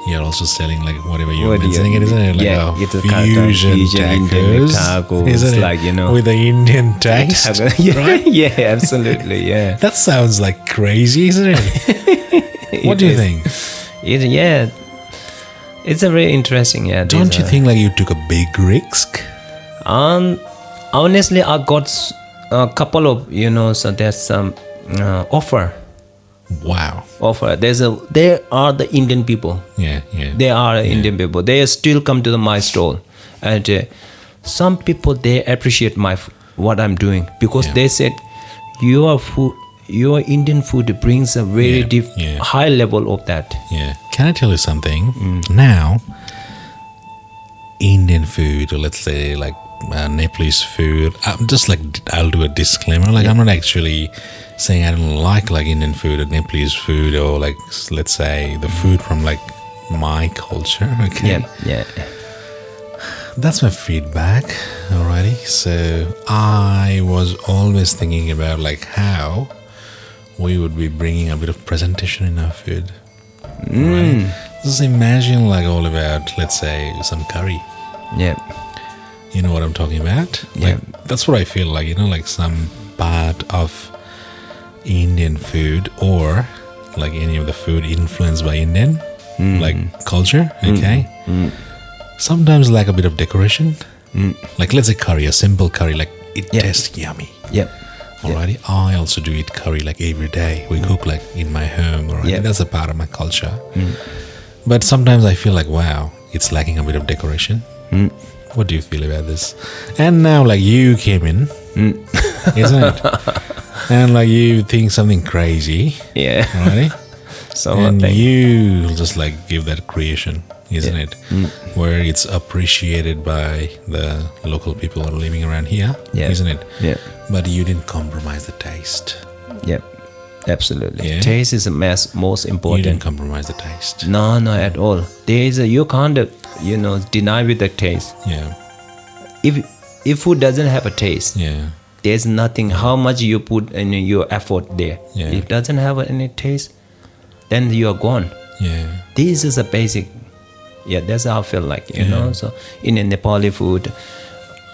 you're also selling like whatever you're mentioning it, isn't it? Like it's a fusion Indian tacos, isn't it? Like with the Indian taste, right? Yeah, absolutely. Yeah. That sounds like crazy, isn't it? What do you think? It's a very interesting. Yeah. Don't you think like you took a big risk? Honestly, I got a couple of so there's some offer. Wow. Offer. There are the Indian people. Yeah. They are Indian people. They still come to my stall, and some people they appreciate what I'm doing because they said your Indian food brings a very high level of that. Yeah. Can I tell you something? Now, Indian food, or let's say like Nepalese food, I'll do a disclaimer. Like I'm not actually saying I don't like Indian food or Nepalese food or like let's say the food from like my culture. Okay. Yeah. That's my feedback. Alrighty. So I was always thinking about like how we would be bringing a bit of presentation in our food. Right? Just imagine like all about, let's say, some curry. Yeah. You know what I'm talking about? Yeah. Like, that's what I feel like, like some part of Indian food or like any of the food influenced by Indian like culture, okay? Sometimes like a bit of decoration. Like let's say curry, a simple curry, like it tastes yummy. Yep. Alrighty, I also do eat curry like every day. We cook like in my home, alright? That's a part of my culture. But sometimes I feel like, wow, it's lacking a bit of decoration. What do you feel about this? And now like you came in, isn't it? And like you think something crazy. Yeah. Alrighty? So and you just like give that creation, isn't it? Where it's appreciated by the local people who are living around here, isn't it? Yeah. But you didn't compromise the taste. Yep, absolutely. Yeah. Taste is the most important. You didn't compromise the taste. No, at all. You can't, deny with the taste. Yeah. If food doesn't have a taste, there's nothing. How much you put in your effort there, if it doesn't have any taste, then you are gone. Yeah. This is a basic. Yeah, that's how I feel like. You know. So in a Nepali food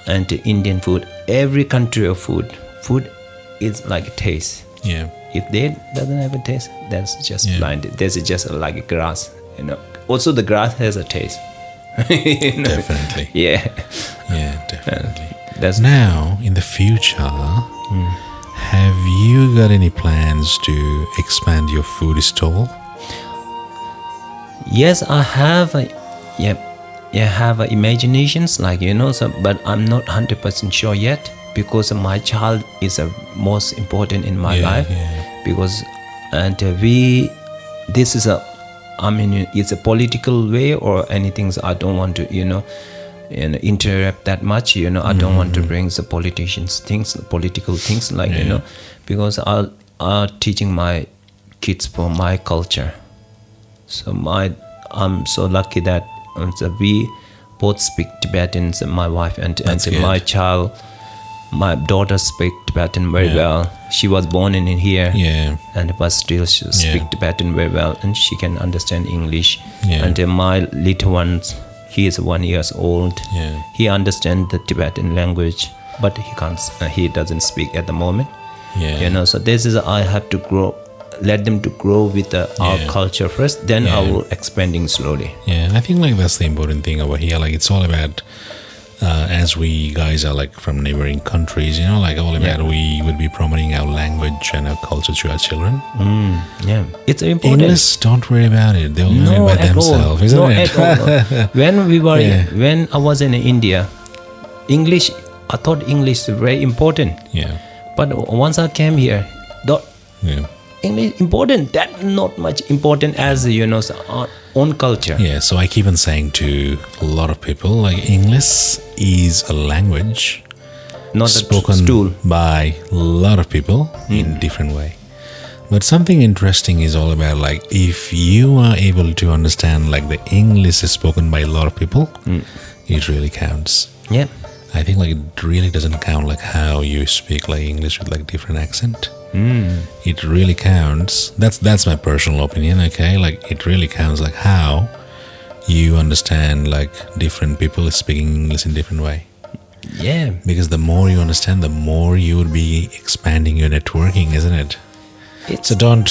and Indian food, every country of food is like a taste. Yeah. If they doesn't have a taste, that's just blind. There's just like a grass. Also the grass has a taste. Definitely. Yeah. Yeah, definitely. That's now in the future. Have you got any plans to expand your food stall? Yes, I have. I have imaginations, like but I'm not 100% sure yet because my child is most important in my life. Yeah. Because this is it's a political way or anything. So I don't want to interrupt that much. I don't want to bring the political things like because I'm teaching my kids for my culture. So I'm so lucky that we both speak Tibetan, my wife and my child. My daughter speaks Tibetan very well. She was born in here, but still she speaks Tibetan very well, and she can understand English. And my little one, he is 1 year old. He understands the Tibetan language, but he doesn't speak at the moment. So this is I have to let them to grow with our culture first, then I will expanding slowly. I think like that's the important thing over here. Like it's all about as we guys are like from neighboring countries, like all about we would be promoting our language and our culture to our children. It's important. English, don't worry about it. They'll learn it by themselves, isn't it? At all. When I was in India, English. I thought English is very important. Yeah. But once I came here, thought Yeah. English important. That not much important as our own culture. Yeah, so I keep on saying to a lot of people, like English is a language Not spoken a stool. by a lot of people in different way. But something interesting is all about like if you are able to understand like the English is spoken by a lot of people, it really counts. Yeah. I think like it really doesn't count like how you speak like English with like different accent. It really counts. That's my personal opinion. Okay, like it really counts like how you understand like different people speaking English in different way. Yeah. Because the more you understand, the more you would be expanding your networking, isn't it? So don't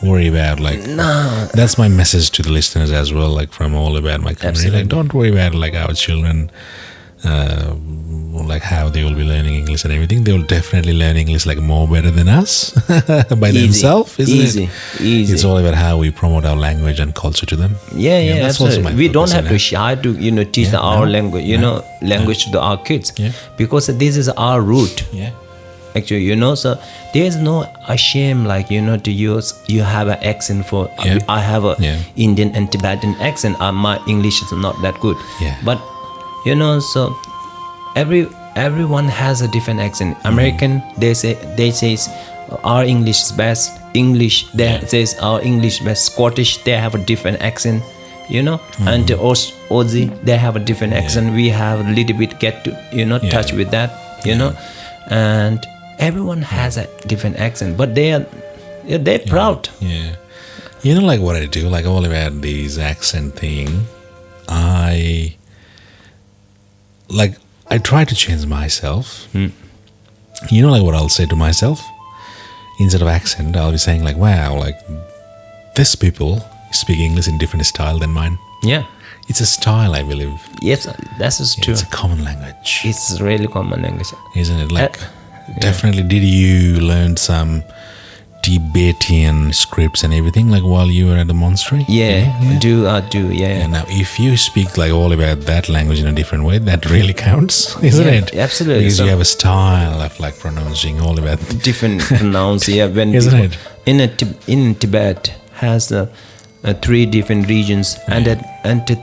worry about like. No. That's my message to the listeners as well. Like from all about my community. Absolutely. Like don't worry about like our children. Like how they will be learning English and everything. They will definitely learn English like more better than us by themselves, isn't it? Easy. It's all about how we promote our language and culture to them. Yeah, that's also absolutely. my We don't focus, have you to know. shy to teach our language, language to our kids, Yeah. because this is our root. Yeah. Actually, so there is no shame like to use. You have an accent for. Yeah. I have a Yeah. Indian and Tibetan accent. My English is not that good. Yeah. But so everyone has a different accent. American, they say our English is best. English, they says our English best. Scottish, they have a different accent. And the Aussie, they have a different accent. We have a little bit get to touch with that. And everyone has a different accent, but they're proud. Yeah. You know, like what I do, like all about these accent thing, I try to change myself. You know, like what I'll say to myself? Instead of accent, I'll be saying like, wow, like these people speak English in different style than mine. Yeah. It's a style, I believe. Yes, that is true. It's a common language, It's really common language. isn't it? Like, definitely, did you learn some Tibetan scripts and everything, like while you were at the monastery? Yeah. Do. And now, if you speak like all about that language in a different way, that really counts, isn't Yeah, it? absolutely. Because So- you have a style of like pronouncing all about. Different pronounce. Yeah. When Isn't people- it? in Tibet has 3 different regions, and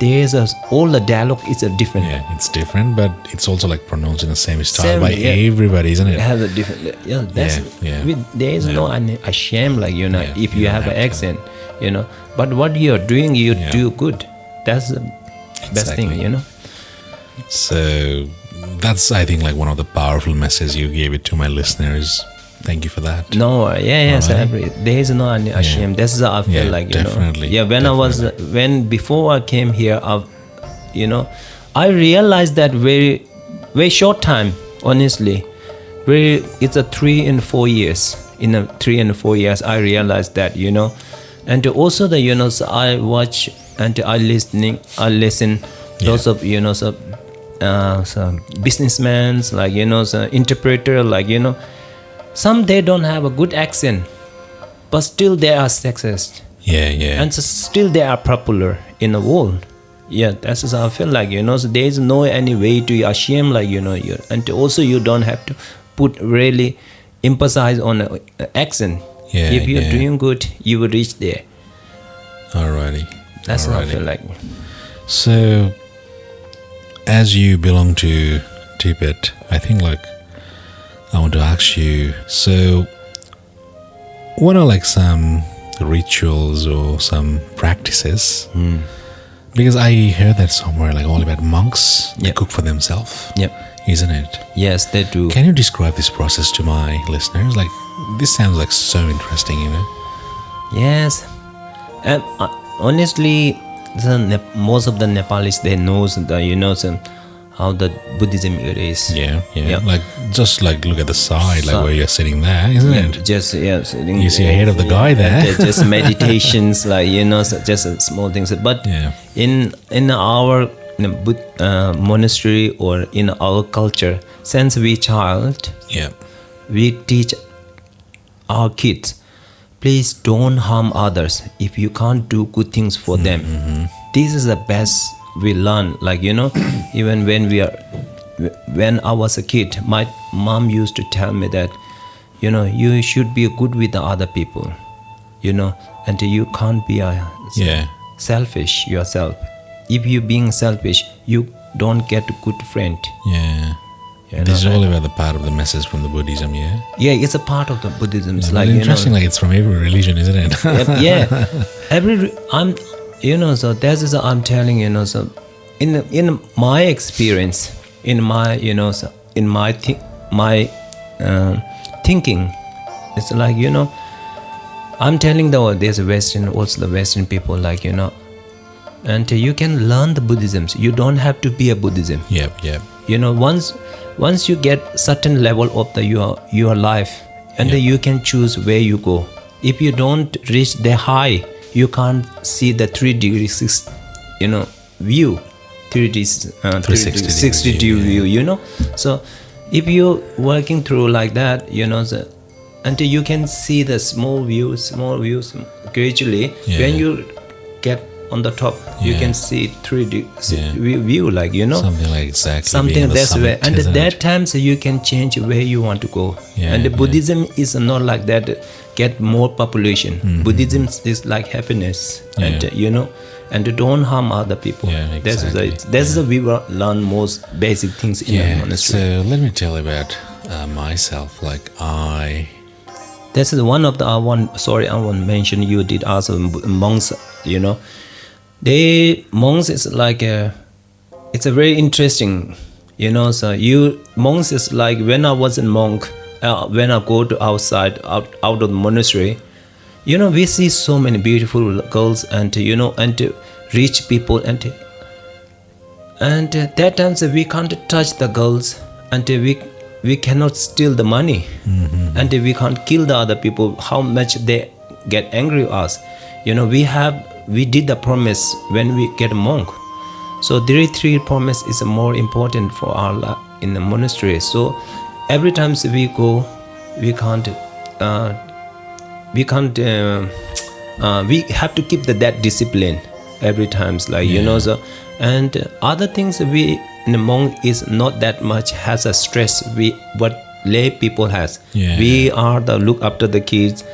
there's all the dialogue is a different. Yeah, it's different, but it's also like pronounced in the same style Same, by yeah. everybody, isn't It it? has a different. Yeah, that's Yeah. there is no a shame like if you you have don't an have accent, But what you're doing, you Yeah. do good. That's the best thing, Exactly. So that's, I think, like one of the powerful messages you gave it to my listeners. Thank you for that. No, so there is no shame. That's I feel Yeah, like definitely, Yeah, when before I came here, I realized that very very short time. Honestly, it's a 3 and 4 years. In a 3 and 4 years, I realized that and also the so I watch and I listen. Lots of some businessmen like some interpreter like some they don't have a good accent, but still they are success, Yeah. and so still they are popular in the world. Yeah, that's what I feel like so there is no any way to shame like and also you don't have to put really emphasize on the accent. Yeah, If you're yeah. doing good, you will reach there. Alrighty. That's what I Alrighty. feel like. So, as you belong to Tibet, I think like I want to ask you, so what are like some rituals or some practices? Because I heard that somewhere, like all about monks, they Yep. cook for themselves, Yep. isn't it? Yes, they do. Can you describe this process to my listeners? Like, this sounds like so interesting, Yes, and honestly, most of the Nepalis they knows the how the Buddhism it is. Yeah. Yeah. Like, just like look at the side, like So- where you're sitting there, isn't it? Just sitting You see there, ahead of the guy there. just meditations like so just small things. But Yeah. in our monastery or in our culture, since we child, Yeah. we teach our kids, please don't harm others if you can't do good things for them. This is the best we learn, like even when we are when I was a kid, my mom used to tell me that, you should be good with the other people, and you can't be Yeah. selfish yourself. If you being selfish, you don't get a good friend. Yeah. This is all about the part of the message from the Buddhism, yeah? Yeah, it's a part of the Buddhism. It's But like, interesting, like it's from every religion, isn't it? yeah, so this is I'm telling, so in my experience, in my, so in my thinking, it's like, I'm telling there's a Western, also the Western people, like, and you can learn the Buddhism. You don't have to be a Buddhism. Yep. Once you get certain level of your life, and you can choose where you go. If you don't reach the high, you can't see the 360 view, 360 view. So if you're working through like that, until you can see the small views gradually. When you get on the top, you can see 3D view, like, Something like exactly. Something that's summit, where, and at isn't that it? time, so you can change where you want to go. And the yeah. Buddhism is not like that. Get more population. Buddhism is like happiness, and and don't harm other people. Yeah, exactly. That's we learn most basic things in the monastery. So let me tell you about myself. Like This is one of the I want to mention. You did also monks. They monks is like it's a very interesting. So monks is like when I was a monk. When I go to outside out of the monastery, we see so many beautiful girls and and rich people and that times we can't touch the girls and we cannot steal the money and we can't kill the other people. How much they get angry with us, we did the promise when we get a monk. So the three promise is more important for our in the monastery. So every time we go, we have to keep that discipline every time, like so. And other things we in the monk is not that much has a stress what lay people has. We are the look after the kids.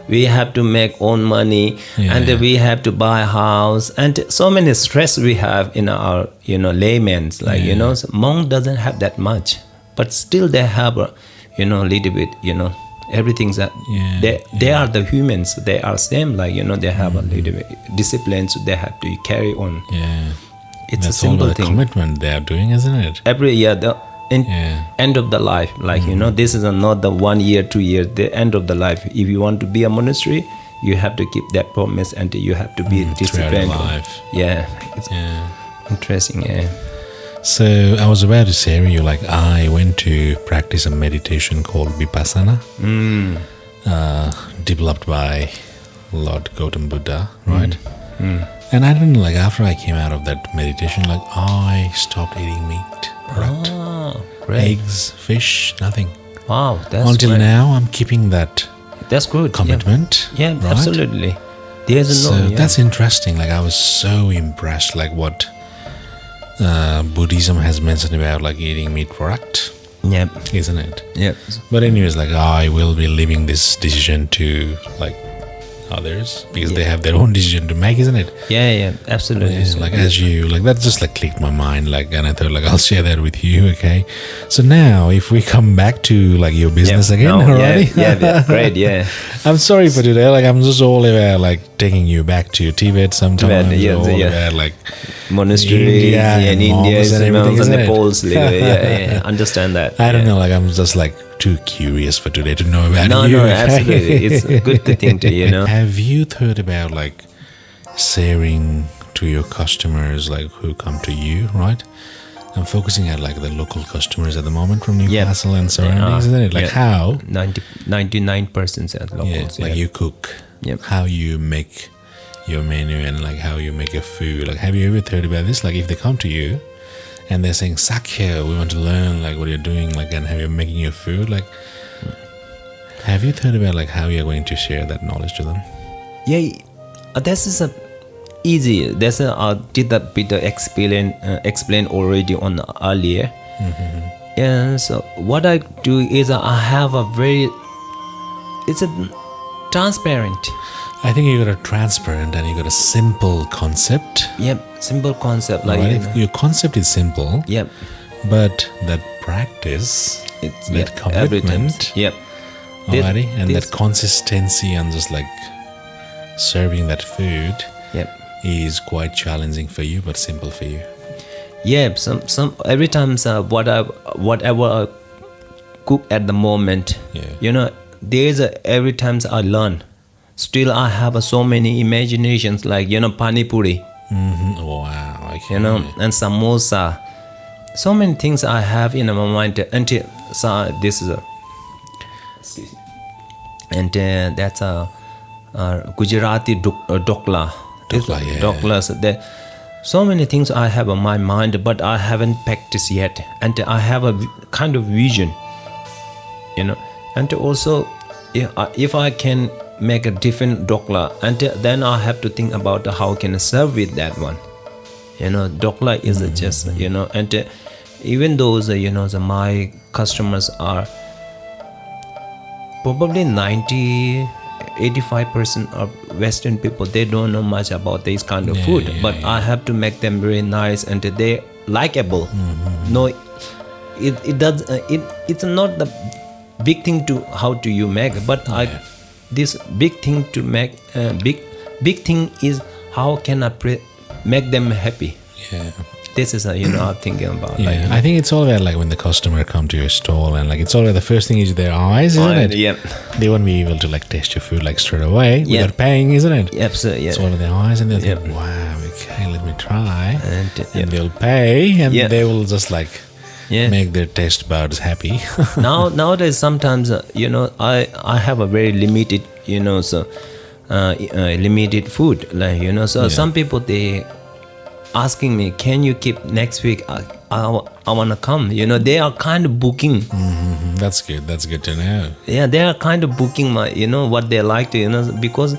We have to make own money and we have to buy a house and so many stress we have in our laymen's, like so monk doesn't have that much, but still they have a little bit everything's that they are the humans, they are same, like they have a little bit discipline, so they have to carry on. It's that's a simple all the thing. commitment they are doing, isn't it? Every year the end of the life, like this is not the 1 year 2 years, the end of the life. If you want to be a monastery, you have to keep that promise and you have to be disciplined. It's interesting. So I was about to say to you, like I went to practice a meditation called Vipassana, developed by Lord Gautam Buddha, right? And I didn't, like after I came out of that meditation, like I stopped eating meat product, eggs, fish, nothing. Wow, that's until great. now I'm keeping that That's good commitment. Yeah, right? absolutely. There's So that's interesting. Like I was so impressed, like what Buddhism has mentioned about like eating meat product, isn't it? But anyways, like I will be leaving this decision to like others because they have their own decision to make, isn't it? Absolutely. Like as you like that just like clicked my mind, like, and I thought like I'll share that with you. Okay, so now if we come back to like your business again, alright? Great. I'm sorry for today, like I'm just all about like taking you back to Tibet sometimes, all about like monasteries India and monks and everything, and isn't the it? Poles. Understand that. I don't know, like I'm just like too curious for today to know about you. No, absolutely. It's a good thing to, Have you thought about like sharing to your customers, like who come to you, right? I'm focusing at like the local customers at the moment from Newcastle and surroundings, isn't it? Like how 99% at locals. like you cook, how you make your menu and like how you make your food. Like have you ever thought about this? Like if they come to you and they're saying, Shakya, we want to learn like what you're doing, like, and how you're making your food, like have you thought about like how you're going to share that knowledge to them? This is easy. That's I did that bit explain already on earlier. And so what I do is I have it's a transparent. I think you got a transparent and you got a simple concept. Yep, simple concept. Like, Right? Your concept is simple, yep. but that practice, It's that every time. commitment, Yep. alrighty, and this- that consistency and just like serving that food Yep. is quite challenging for you, but simple for you. Yeah, some every time whatever I cook at the moment, Yeah. there's every times I learn. Still, I have so many imaginations like pani puri, Wow. Okay. and samosa. So many things I have in my mind until this is excuse me, and that's a Gujarati dokla. Dokla, yeah. Doklas. There, so many things I have on my mind, but I haven't practiced yet, and I have a kind of vision, and also if I can make a different dokla, and then I have to think about how can I serve with that one. Dokla is just and even those my customers are probably 85% of Western people. They don't know much about this kind of food, but I have to make them very nice and they likable. No, it does. It's not the big thing to how do you make, but this big thing to make. Big thing is how can I make them happy. Yeah. This is I'm thinking about. Yeah, I think it's all about like when the customer come to your stall and like it's all about the first thing is their eyes, isn't it? Yep. They won't be able to like taste your food like straight away Yeah. without paying, isn't it? Yep. So yeah. It's all about their eyes and they'll Yep. think, wow, okay, let me try. And, And they'll pay and Yeah. they will just like Yeah. make their taste buds happy. Nowadays sometimes I have a very limited limited food like so some people they asking me, can you keep next week? I want to come. They are kind of booking. That's good. That's good to know. Yeah, they are kind of booking my what they like to because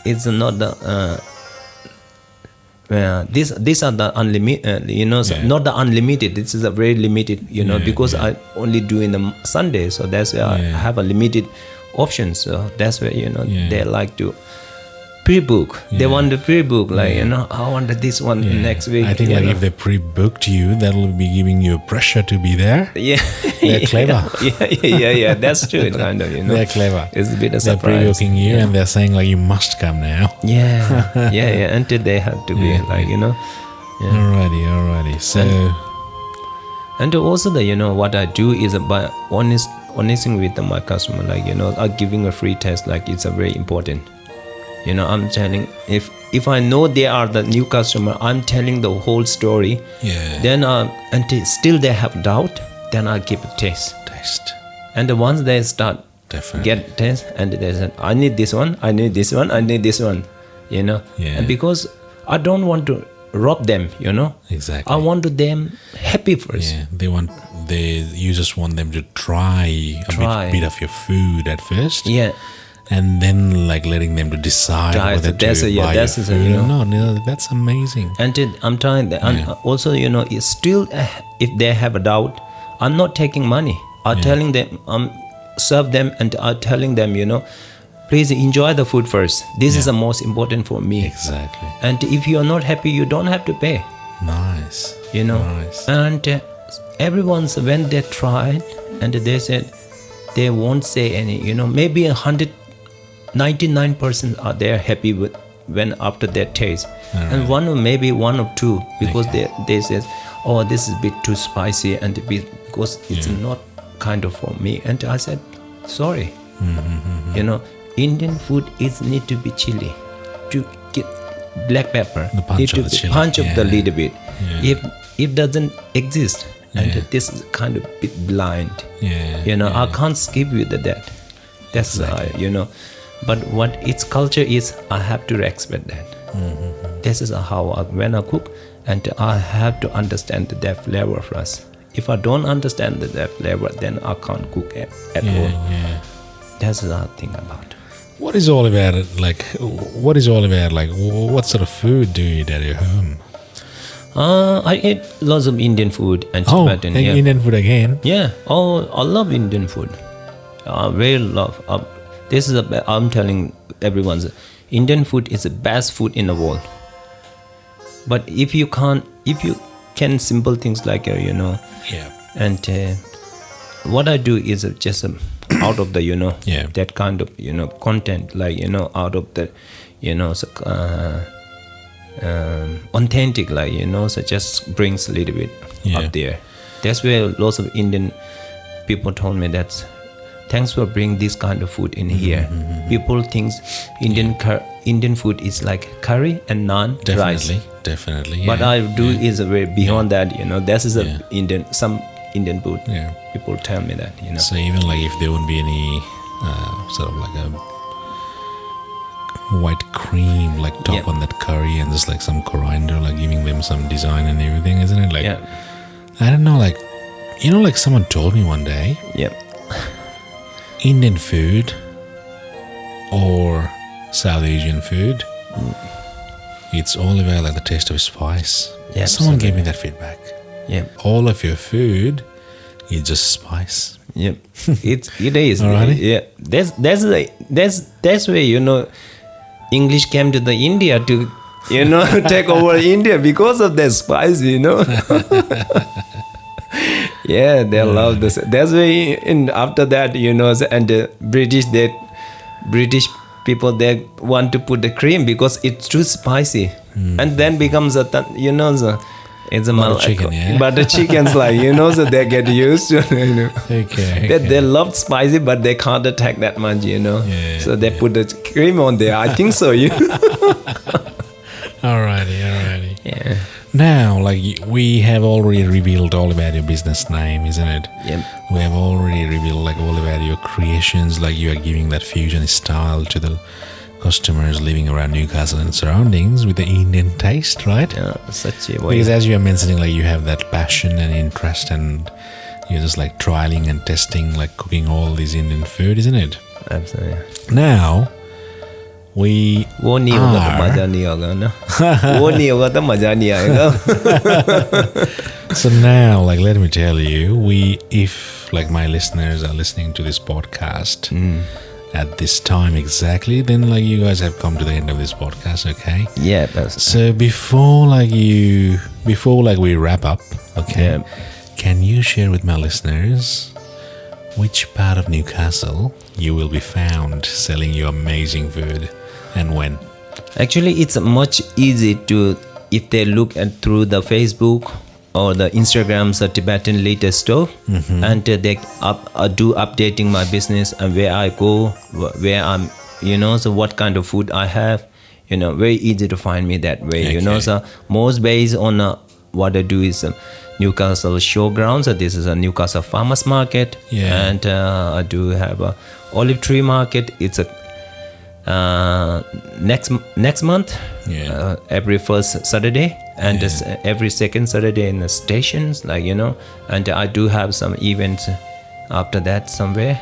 it's not the these are the unlimited not the unlimited. This is a very limited because I only do in the Sunday, so that's why I have a limited option. So that's where they like to pre-book. They want to pre-book like I want this one next week. I think like if they pre-booked you, that'll be giving you pressure to be there. Yeah, They're clever. yeah. That's true. Kind of, They're clever. It's a bit of They're surprise. pre-booking you and they're saying like you must come now. Yeah. Until they have to be like Alrighty. So and also the what I do is by honesting with my customer, like I'm giving a free test, like it's a very important. I'm telling if I know they are the new customer, I'm telling the whole story. Yeah. Then until still they have doubt, then I give a taste. And once they start get taste, and they say, I need this one, I need this one, I need this one, Yeah. And because I don't want to rob them, Exactly. I want them happy first. Yeah. You just want them to try a bit of your food at first. Yeah. And then like letting them to decide whether to buy your food or not. That's amazing. And I'm trying that. And also, it's still if they have a doubt, I'm not taking money. I'm telling them, serve them, and I'm telling them, please enjoy the food first. This is the most important for me. Exactly. And if you are not happy, you don't have to pay. Nice. Nice. And everyone's when they tried and they said they won't say any. Maybe 99% are there happy with when after their taste, and maybe one or two because they says, oh, this is a bit too spicy, and because it's not kind of for me. And I said, sorry, Indian food is need to be chili, to get black pepper, the punch of the chili. Punch of the little bit. If doesn't exist, and this is kind of bit blind. I can't skip with that. That's But what its culture is, I have to respect that. This is how when I cook, and I have to understand that flavor first. If I don't understand that flavor, then I can't cook at all. That's the thing about. What is all about it? Like, what sort of food do you eat at your home? I eat lots of Indian food and Oh, Tibetan. Yeah. Indian food again. Yeah. Oh, I love Indian food. I really love. This is I'm telling everyone, Indian food is the best food in the world. But if you can simple things like Yeah. and what I do is just out of the Yeah. that kind of content, like out of the authentic, like so just brings a little bit Yeah. up there. That's where lots of Indian people told me that thanks for bringing this kind of food in here. People think Indian food is like curry and naan, rice. Definitely. But yeah. I do is a way beyond that. This is Yeah. some Indian food. Yeah. People tell me that. So even like if there wouldn't be any sort of like a white cream like top Yeah. on that curry and just like some coriander, like giving them some design and everything, isn't it? Like Yeah. I don't know, like like someone told me one day, Yep. Indian food or South Asian food, it's all about like the taste of spice. Yeah, Someone gave me that feedback. Yep. All of your food is just spice. Yep. it is. Alrighty. Yeah. That's where English came to the India to take over India because of that spice. Yeah, they love this. That's why after that, and the British people, they want to put the cream because it's too spicy, and then becomes it's a Butter chicken, yeah? butter chickens, like so they get used to. Okay. They love spicy, but they can't attack that much, Yeah, so they put the cream on there. I think so. Alrighty. Yeah. Now, like we have already revealed all about your business name, isn't it? Yep. We have already revealed like all about your creations, like you are giving that fusion style to the customers living around Newcastle and surroundings with the Indian taste, right? Yeah, such a way. Because as you are mentioning, like you have that passion and interest and you're just like trialing and testing, like cooking all this Indian food, isn't it? Absolutely. Now, we वो नहीं होगा तो are... मजा नहीं होगा ना वो नहीं होगा तो मजा नहीं आएगा. So now, like, let me tell you, if like my listeners are listening to this podcast at this time exactly, then like you guys have come to the end of this podcast, okay? Yeah, that's So before we wrap up, okay, can you share with my listeners which part of Newcastle you will be found selling your amazing food and when? actually it's much easy to, if they look at through the Facebook or the Instagrams of Tibetan Little Stove, and they do updating my business and where I go, where I'm, so what kind of food I have, very easy to find me that way, Okay. So most based on what I do is Newcastle Showgrounds. So this is a Newcastle Farmers Market, Yeah. and I do have a Olive Tree Market. It's a next month, Yeah. every first Saturday, and every second Saturday in the stations, like and I do have some events after that somewhere.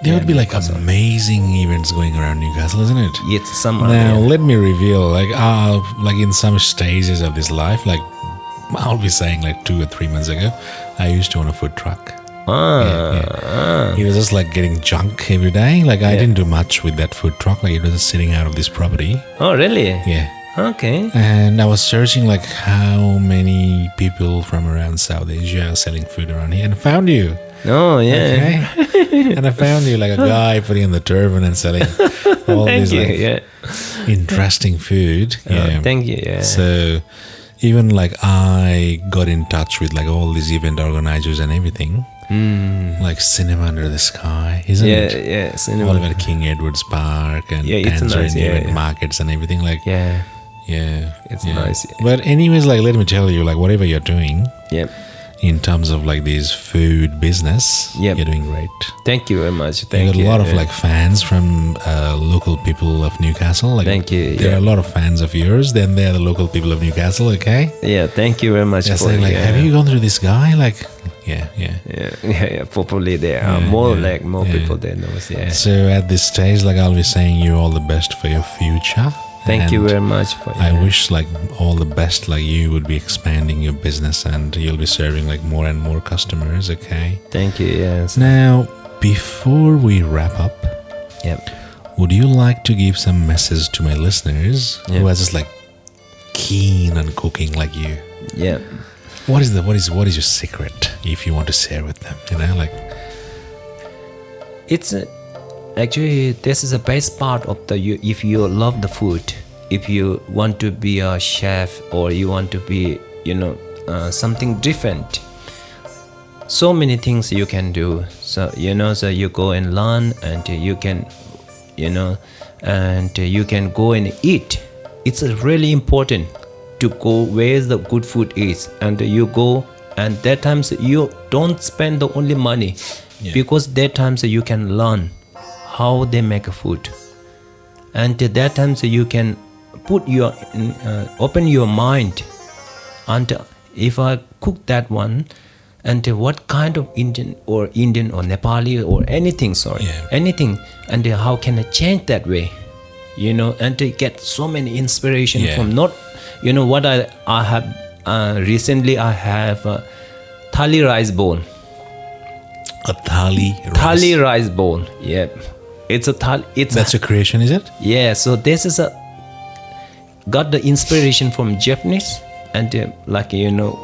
There would be like amazing events going around Newcastle, isn't it? It's summer. Now let me reveal, like in some stages of this life, like I'll be saying like 2 or 3 months ago, I used to own a food truck. It was just like getting junk every day. Like I didn't do much with that food truck. Like it was just sitting out of this property. Oh, really? Yeah. Okay. And I was searching like how many people from around South Asia are selling food around here, and I found you. Oh, yeah. Okay. And I found you like a guy putting on the turban and selling all Thank this you. like interesting food. Yeah. Thank you. Yeah. So even like I got in touch with like all these event organizers and everything. Like Cinema Under the Sky, isn't it? Yeah. Cinema. All about King Edward's Park and it's Tanzania nice, event markets and everything. Like Yeah. it's nice. But anyways, like let me tell you, like whatever you're doing Yep. in terms of like this food business, Yep. you're doing great. Thank you very much. You Thank got you. a lot of like fans from local people of Newcastle. Like, Thank you, There yeah. are a lot of fans of yours. Then there are the local people of Newcastle. Okay. Yeah. Thank you very much They're for saying like, have you gone through this guy? Like, yeah. Yeah. Probably there are more people there knows. Yeah. So at this stage, like I'll be saying you all the best for your future. Thank you And very much for I wish like all the best. Like you would be expanding your business and you'll be serving like more and more customers. Okay. Thank you. Yes. Now, before we wrap up, Yep. would you like to give some message to my listeners who are just like keen on cooking like you? Yeah. What is your secret if you want to share with them? You know, like It's actually this is the best part of if you love the food, if you want to be a chef or you want to be something different, so many things you can do. So so you go and learn, and you can and you can go and eat. It's really important to go where the good food is, and you go, and that times you don't spend the only money, because that times you can learn how they make a food, and that times you can put your open your mind, and if I cook that one, and what kind of Indian or Nepali or anything, anything, and how can I change that way, and to get so many inspiration from not, what I have recently I have a thali rice bowl. a Thali rice bowl. Yeah, it's a thali. That's your creation, is it? Yeah. So this is got the inspiration from Japanese and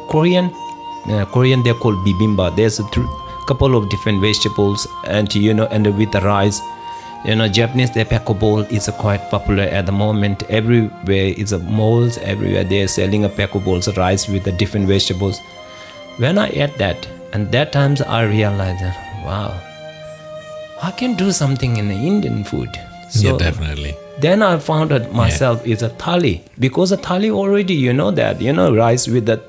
Korean. Korean they're called bibimbap. There's a couple of different vegetables and and with the rice. Japanese the peko bowl is quite popular at the moment. Everywhere is a malls. Everywhere they're selling a peko bowls of rice with the different vegetables. When I ate that, and that times I realized that, wow, I can do something in the Indian food. So Yeah, definitely. Then I found out myself is a thali, because a thali already rice with the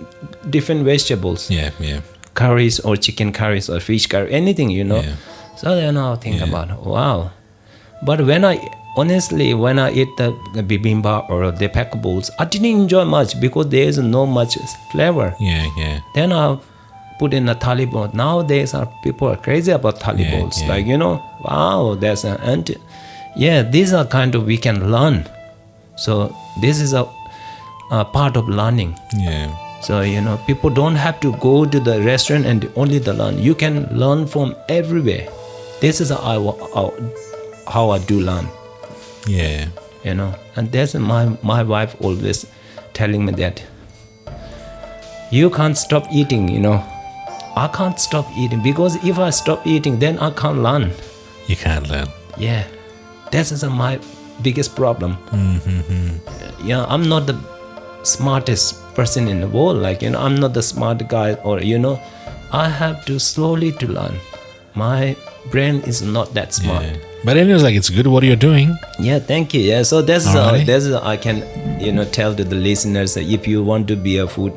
different vegetables, Yeah, yeah. curries or chicken curries or fish curry, anything. Yeah. So then I think about, wow. But when I eat the bibimbap or the peko bowls, I didn't enjoy much because there is no much flavor. Yeah, yeah. Then I put in a thali bowl. Nowadays, people are crazy about thali bowls. yeah. Like, wow, there's these are kind of we can learn. So this is a part of learning. Yeah. So, people don't have to go to the restaurant and only the learn. You can learn from everywhere. This is how I do learn. Yeah. And that's my wife always telling me that you can't stop eating. I can't stop eating, because if I stop eating, then I can't learn. You can't learn. Yeah, this is my biggest problem. I'm not the smartest person in the world. Like, I'm not the smart guy, or I have to slowly to learn. My brain is not that smart. Yeah. But anyways, like, it's good what you're doing. Yeah, thank you. Yeah, so that's Alrighty. I can tell to the listeners that if you want to be a food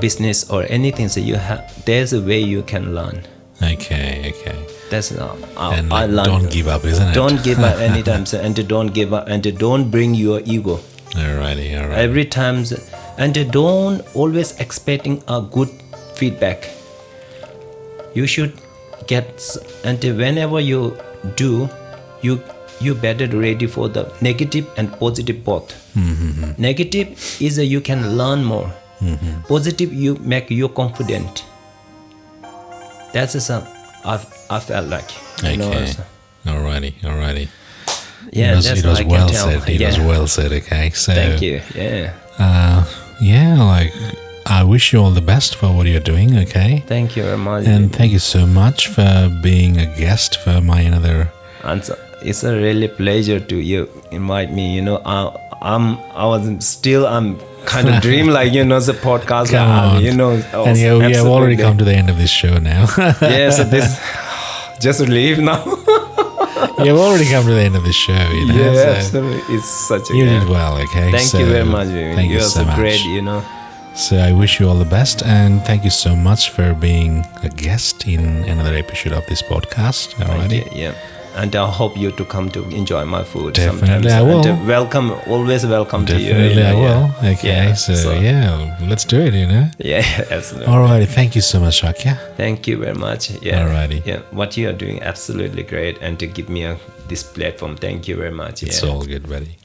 business or anything, so there's a way you can learn. Okay. That's And I like, learned. don't give up, isn't it? Don't give up anytime, sir, and don't give up, and don't bring your ego Alrighty. every time, and don't always expecting a good feedback. You should get, and whenever you do, you better ready for the negative and positive both. Negative is you can learn more. Positive, you make you confident. That's I felt like. Okay. Alrighty. Yeah, that's it what was I well can tell. said. It was well said. Okay. So Thank you. Yeah. like, I wish you all the best for what you're doing. Okay. Thank you very much. And thank you so much for being a guest for my another. And so it's a really pleasure to you invite me. I'm kind of dream like the podcast. Come on. And yeah, we have already come to the end of this show now. Yeah, so this just leave now. You've already come to the end of the show. Yeah, so absolutely. It's such a you did well. Okay. Thank you very much, Bipin. Thank you You're so much. great. So I wish you all the best, and thank you so much for being a guest in another episode of this podcast. Alrighty. Yeah. And I hope you to come to enjoy my food. Definitely, sometimes. I will. And always welcome to you. Definitely, I will. Yeah. Okay. Yeah, So let's do it. Yeah, absolutely. Alrighty. Thank you so much, Shakya. Thank you very much. Yeah. Alrighty. Yeah, what you are doing absolutely great, and to give me this platform. Thank you very much. It's all good, buddy.